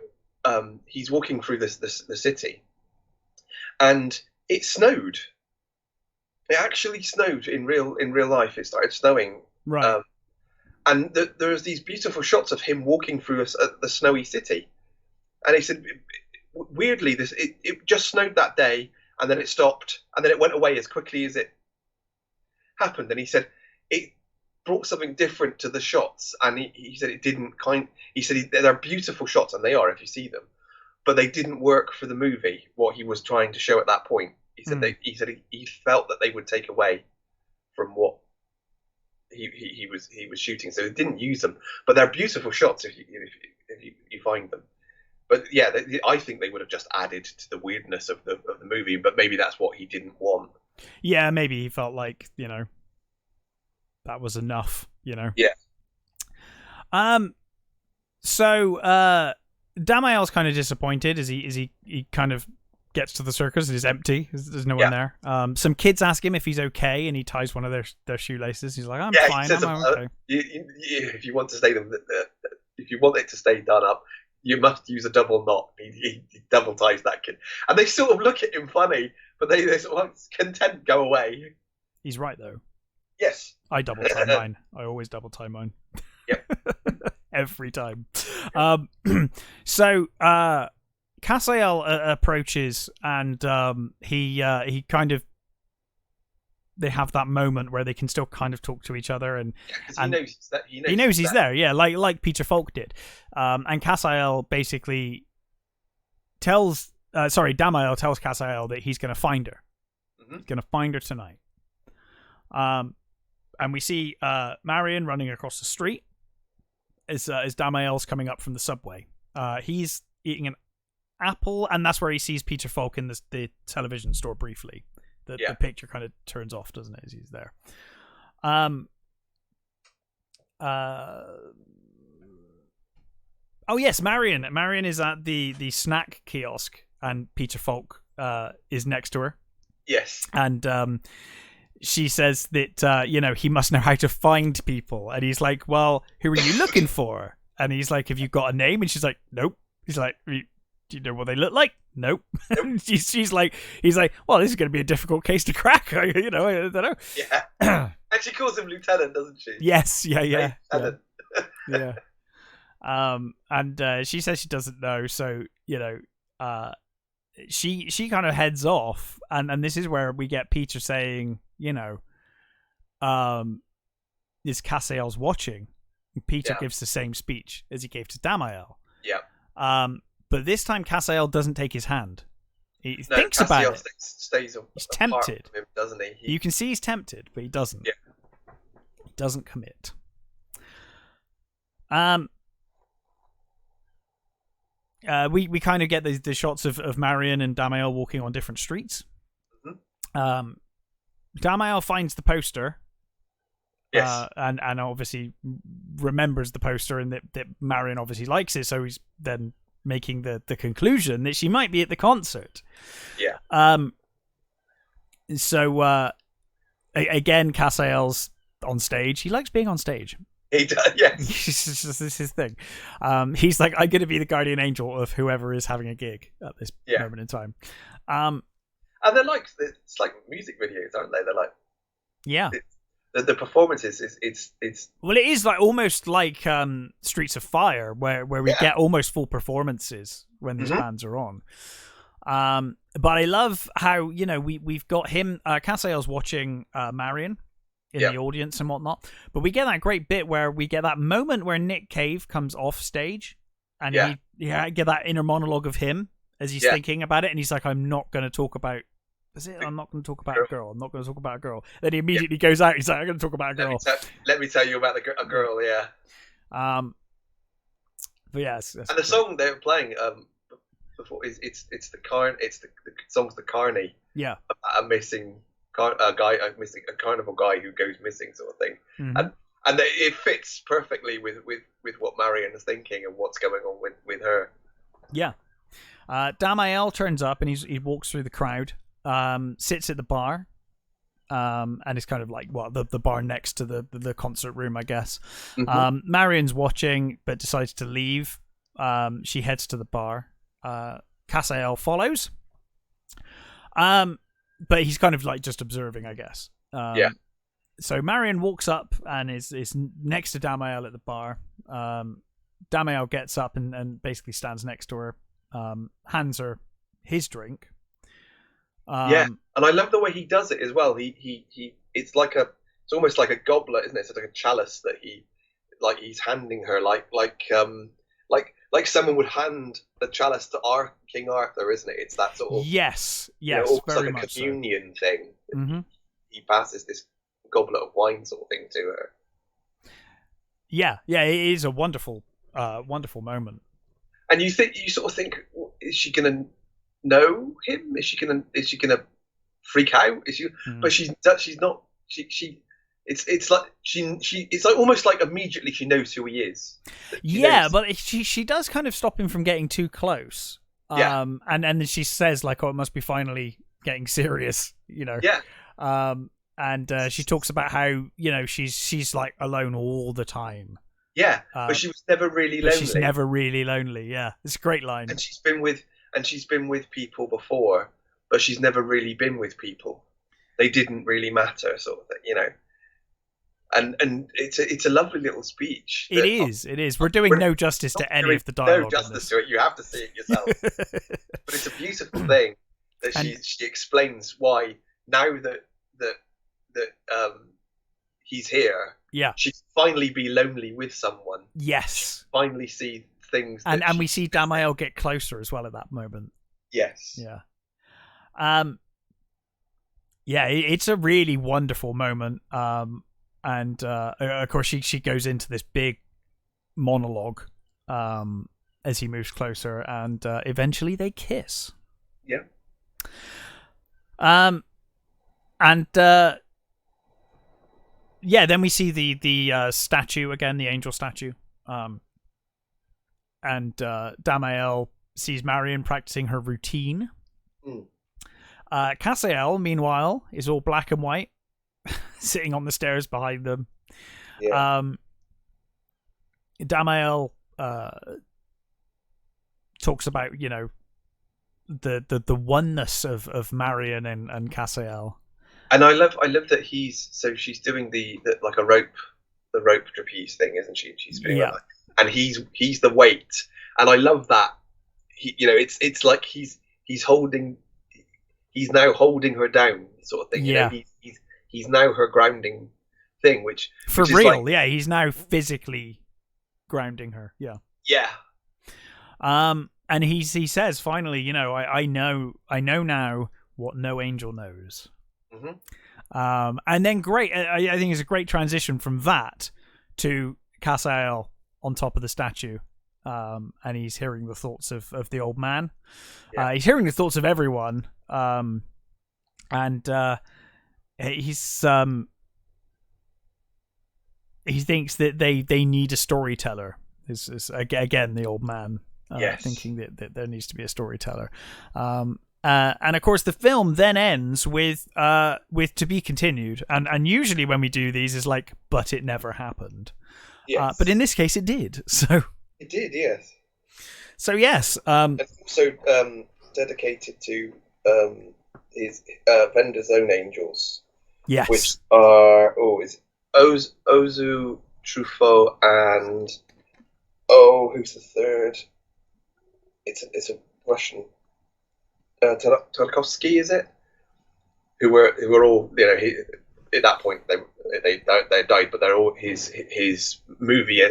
he's walking through the city, and it snowed. It actually snowed in real life. It started snowing, right? And there's these beautiful shots of him walking through the snowy city, and he said, weirdly, it just snowed that day. And then it stopped, and then it went away as quickly as it happened. And he said it brought something different to the shots, and he said it didn't He said they're beautiful shots, and they are if you see them, but they didn't work for the movie. What he was trying to show at that point, he said he felt that they would take away from what he was shooting, so he didn't use them. But they're beautiful shots if you find them. But yeah, I think they would have just added to the weirdness of the movie, but maybe that's what he didn't want. Yeah, maybe he felt like, that was enough, Yeah. So Damael's kind of disappointed as he kind of gets to the circus. It is empty. There's no one there. Some kids ask him if he's okay, and he ties one of their shoelaces. He's like, I'm fine. I'm okay. If you want to if you want it to stay done up, you must use a double knot. He double ties that kid. And they sort of look at him funny, but they sort of content, go away. He's right, though. Yes. I double tie mine. I always double tie mine. Yep. Every time. So Casael approaches, and he kind of, they have that moment where they can still kind of talk to each other, and he knows he's there. Yeah, like Peter Falk did. And Casael basically Damael tells Casael that he's going to find her. Mm-hmm. He's going to find her tonight. And we see Marion running across the street as Damael's coming up from the subway. He's eating an apple, and that's where he sees Peter Falk in the television store briefly. The picture kind of turns off, doesn't it, as he's there. Oh yes, Marion. Marion is at the snack kiosk, and Peter Falk is next to her. Yes. And she says that he must know how to find people, and he's like, "Well, who are you looking for?" And he's like, "Have you got a name?" And she's like, "Nope." He's like, "Do you know what they look like?" Nope. he's like, "Well, this is going to be a difficult case to crack." I don't know. Yeah. And she calls him Lieutenant, doesn't she? Yes. Yeah. Lieutenant. Yeah. And she says she doesn't know, so she kind of heads off, and this is where we get Peter saying, is Casael's watching? And Peter gives the same speech as he gave to Damael. Yeah. But this time Casael doesn't take his hand. He thinks about it. He's tempted, him, doesn't he? You can see he's tempted, but he doesn't. Yeah. He doesn't commit. We kind of get the shots of Marion and Damael walking on different streets. Mm-hmm. Damael finds the poster. Yes. And obviously remembers the poster, and that Marion obviously likes it, so he's then making the conclusion that she might be at the concert. Yeah. So again, Casael's on stage. He likes being on stage. He does, yes. This is his thing. He's like, I'm going to be the guardian angel of whoever is having a gig at this moment in time. And they're like, it's like music videos, aren't they? They're like, yeah. The performances it's well, it is like almost like Streets of Fire, where we get almost full performances when these bands are on. But I love how we've got him. Casael's watching Marion in the audience and whatnot, but we get that great bit where we get that moment where Nick Cave comes off stage, and he get that inner monologue of him as he's thinking about it, and he's like, "I'm not going to talk about." I'm not going to talk about a girl. I'm not going to talk about a girl. Then he immediately goes out. He's like, I'm going to talk about a girl. Let me tell you about a girl, yeah. But yes. And the song they were playing before it's the song's The Carney. Yeah. A missing a carnival guy who goes missing, sort of thing. Mm-hmm. And it fits perfectly with what Marion is thinking and what's going on with her. Yeah. Damael turns up and he walks through the crowd. Sits at the bar, and it's kind of like the bar next to the concert room, I guess. Mm-hmm. Marion's watching, but decides to leave. She heads to the bar. Casael follows, but he's kind of like just observing, I guess. So Marion walks up and is next to Damael at the bar. Damael gets up and basically stands next to her, hands her his drink. And I love the way he does it as well. It's almost like a goblet, isn't it? It's like a chalice that he's handing her, like someone would hand the chalice to King Arthur, isn't it? It's that sort of yes, almost very like a much communion thing. Mm-hmm. He passes this goblet of wine sort of thing to her. Yeah, it is a wonderful moment. And you sort of think, is she gonna know him? Is she gonna freak out? But she's not. It's like almost like immediately she knows who he is. But she does kind of stop him from getting too close. And then she says like, "Oh, it must be finally getting serious," And she talks about how she's like alone all the time. Yeah, but she was never really lonely. She's never really lonely. Yeah, it's a great line. And she's been with people before, but she's never really been with people. They didn't really matter, sort of thing, And it's a lovely little speech. It is. We're doing no justice to any of the dialogue. No justice to it. You have to see it yourself. But it's a beautiful thing that she explains why now that he's here. Yeah, she'd finally be lonely with someone. Yes, she'd finally see things, and we see Damael get closer as well at that moment. Yes. Yeah. It's a really wonderful moment. And of course she goes into this big monologue as he moves closer, and eventually they kiss. Yeah. Then we see the statue again, the angel statue. And Damael sees Marion practicing her routine. Casael, meanwhile, is all black and white, sitting on the stairs behind them. Yeah. Damael talks about the oneness of Marion and Casael. And I love that she's doing the like the rope trapeze thing, isn't she? She's doing that. And he's the weight, and I love that. It's like he's now holding her down, sort of thing. He's now her grounding thing, which for which is real. Like, he's now physically grounding her. Yeah. And he says finally, I know now what no angel knows. Mm-hmm. And then great. I think it's a great transition from that to Casael on top of the statue. And he's hearing the thoughts of the old man. Yeah. He's hearing the thoughts of everyone. and he thinks that they need a storyteller. Is again the old man thinking that there needs to be a storyteller. And of course the film then ends with to be continued, and usually when we do these is like, but it never happened. Yes. But in this case it did. So it did, yes. So yes, it's also dedicated to his Vender's Own Angels. Yes, which are Ozu, Truffaut, and who's the third? It's a Russian. Tarkovsky, is it? Who were all, you know, at that point they died, but they're all his movie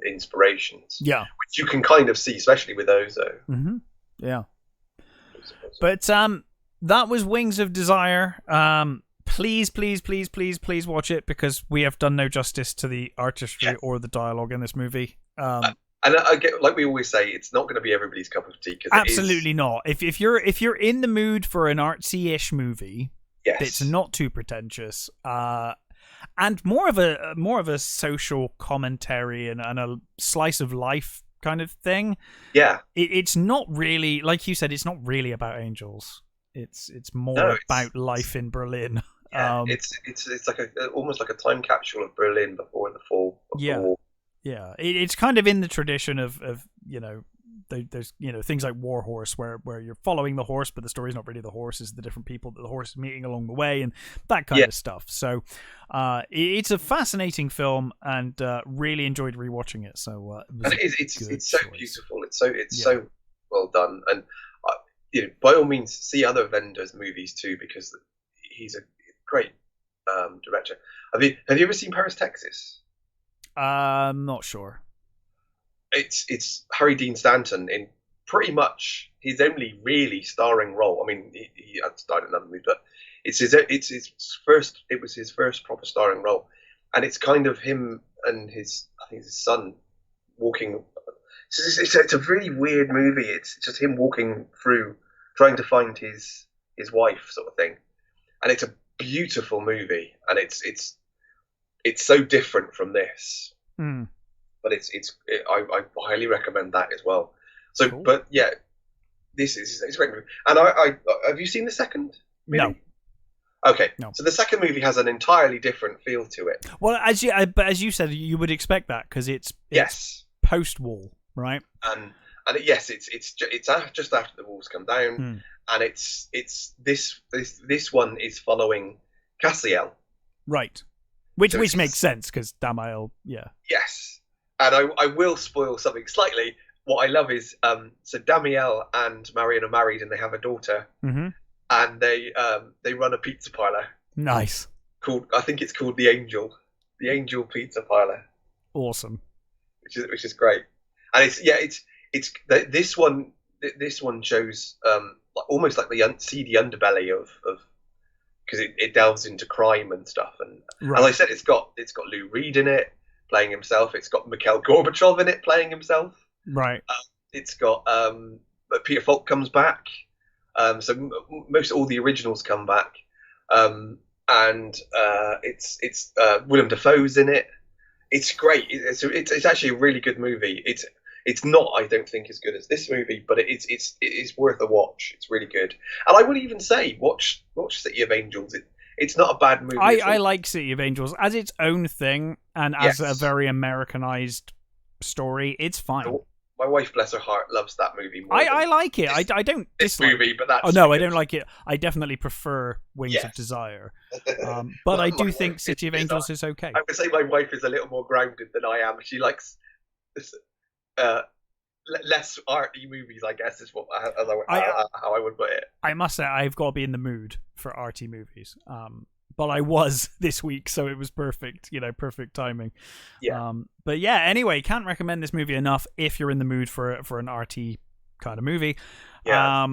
inspirations. Yeah, which you can kind of see, especially with Ozo. Mm-hmm. Yeah, but that was Wings of Desire. Please watch it, because we have done no justice to the artistry or the dialogue in this movie. And I get, like we always say, it's not going to be everybody's cup of tea. Absolutely not. If you're in the mood for an artsy-ish movie, it's not too pretentious, and more of a social commentary and a slice of life kind of thing. Yeah, it's not really, like you said, it's not really about angels. It's more about life in Berlin. Yeah, it's like almost like a time capsule of Berlin before the fall. Yeah. It's kind of in the tradition of you know, there's, you know, things like War Horse where you're following the horse, but the story's not really the horse, it's the different people that the horse is meeting along the way and that kind of stuff. So it's a fascinating film, and really enjoyed rewatching it. So it's so beautiful. It's so well done, and you know, by all means, see other Vendors movies too, because he's a great director. Have you ever seen Paris, Texas? I'm not sure. It's Harry Dean Stanton in pretty much his only really starring role. I mean, he had starred in other movies, but it was his first proper starring role, and it's kind of him and his son walking. It's a really weird movie. It's just him walking through, trying to find his wife, sort of thing, and it's a beautiful movie, and it's so different from this. But I highly recommend that as well. So, cool. But yeah, it's a great movie. And I have you seen the second movie? No. Okay, no. So the second movie has an entirely different feel to it. Well, as you said, you would expect that, because it's post-wall, right? And it's just after the walls come down, and it's this one is following Cassiel, right? Which makes sense, because Damael, yes. And I will spoil something slightly. What I love is so Damiel and Marion are married, and they have a daughter, and they run a pizza parlor. Nice. I think it's called the Angel Pizza Parlor. Awesome. Which is great, and it's this one shows almost like the seedy underbelly of because it delves into crime and stuff, and as I said, it's got Lou Reed in it playing himself. It's got Mikhail Gorbachev in it playing himself. Right. It's got Peter Falk comes back. So most all the originals come back, and it's Willem Dafoe's in it. It's great. It's actually a really good movie. It's not, I don't think, as good as this movie, but it's worth a watch. It's really good. And I would even say watch City of Angels. It's not a bad movie. I like City of Angels as its own thing, and as a very Americanized story. It's fine. My wife, bless her heart, loves that movie more. I like it. I don't dislike movie, but that's. Oh no, I don't like it. I definitely prefer Wings of Desire, but I do think City of Angels is okay. I would say my wife is a little more grounded than I am. She likes less arty movies, I guess, is how I would put it. I must say, I've got to be in the mood for arty movies. But I was this week, so it was perfect, perfect timing. Yeah. But yeah, anyway, can't recommend this movie enough if you're in the mood for an arty kind of movie. Yeah.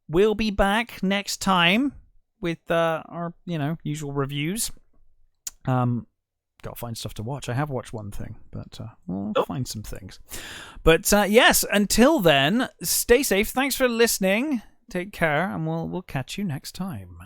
We'll be back next time with our, usual reviews. Got to find stuff to watch. I have watched one thing, but I'll find some things. But yes, until then, stay safe. Thanks for listening. Take care, and we'll catch you next time.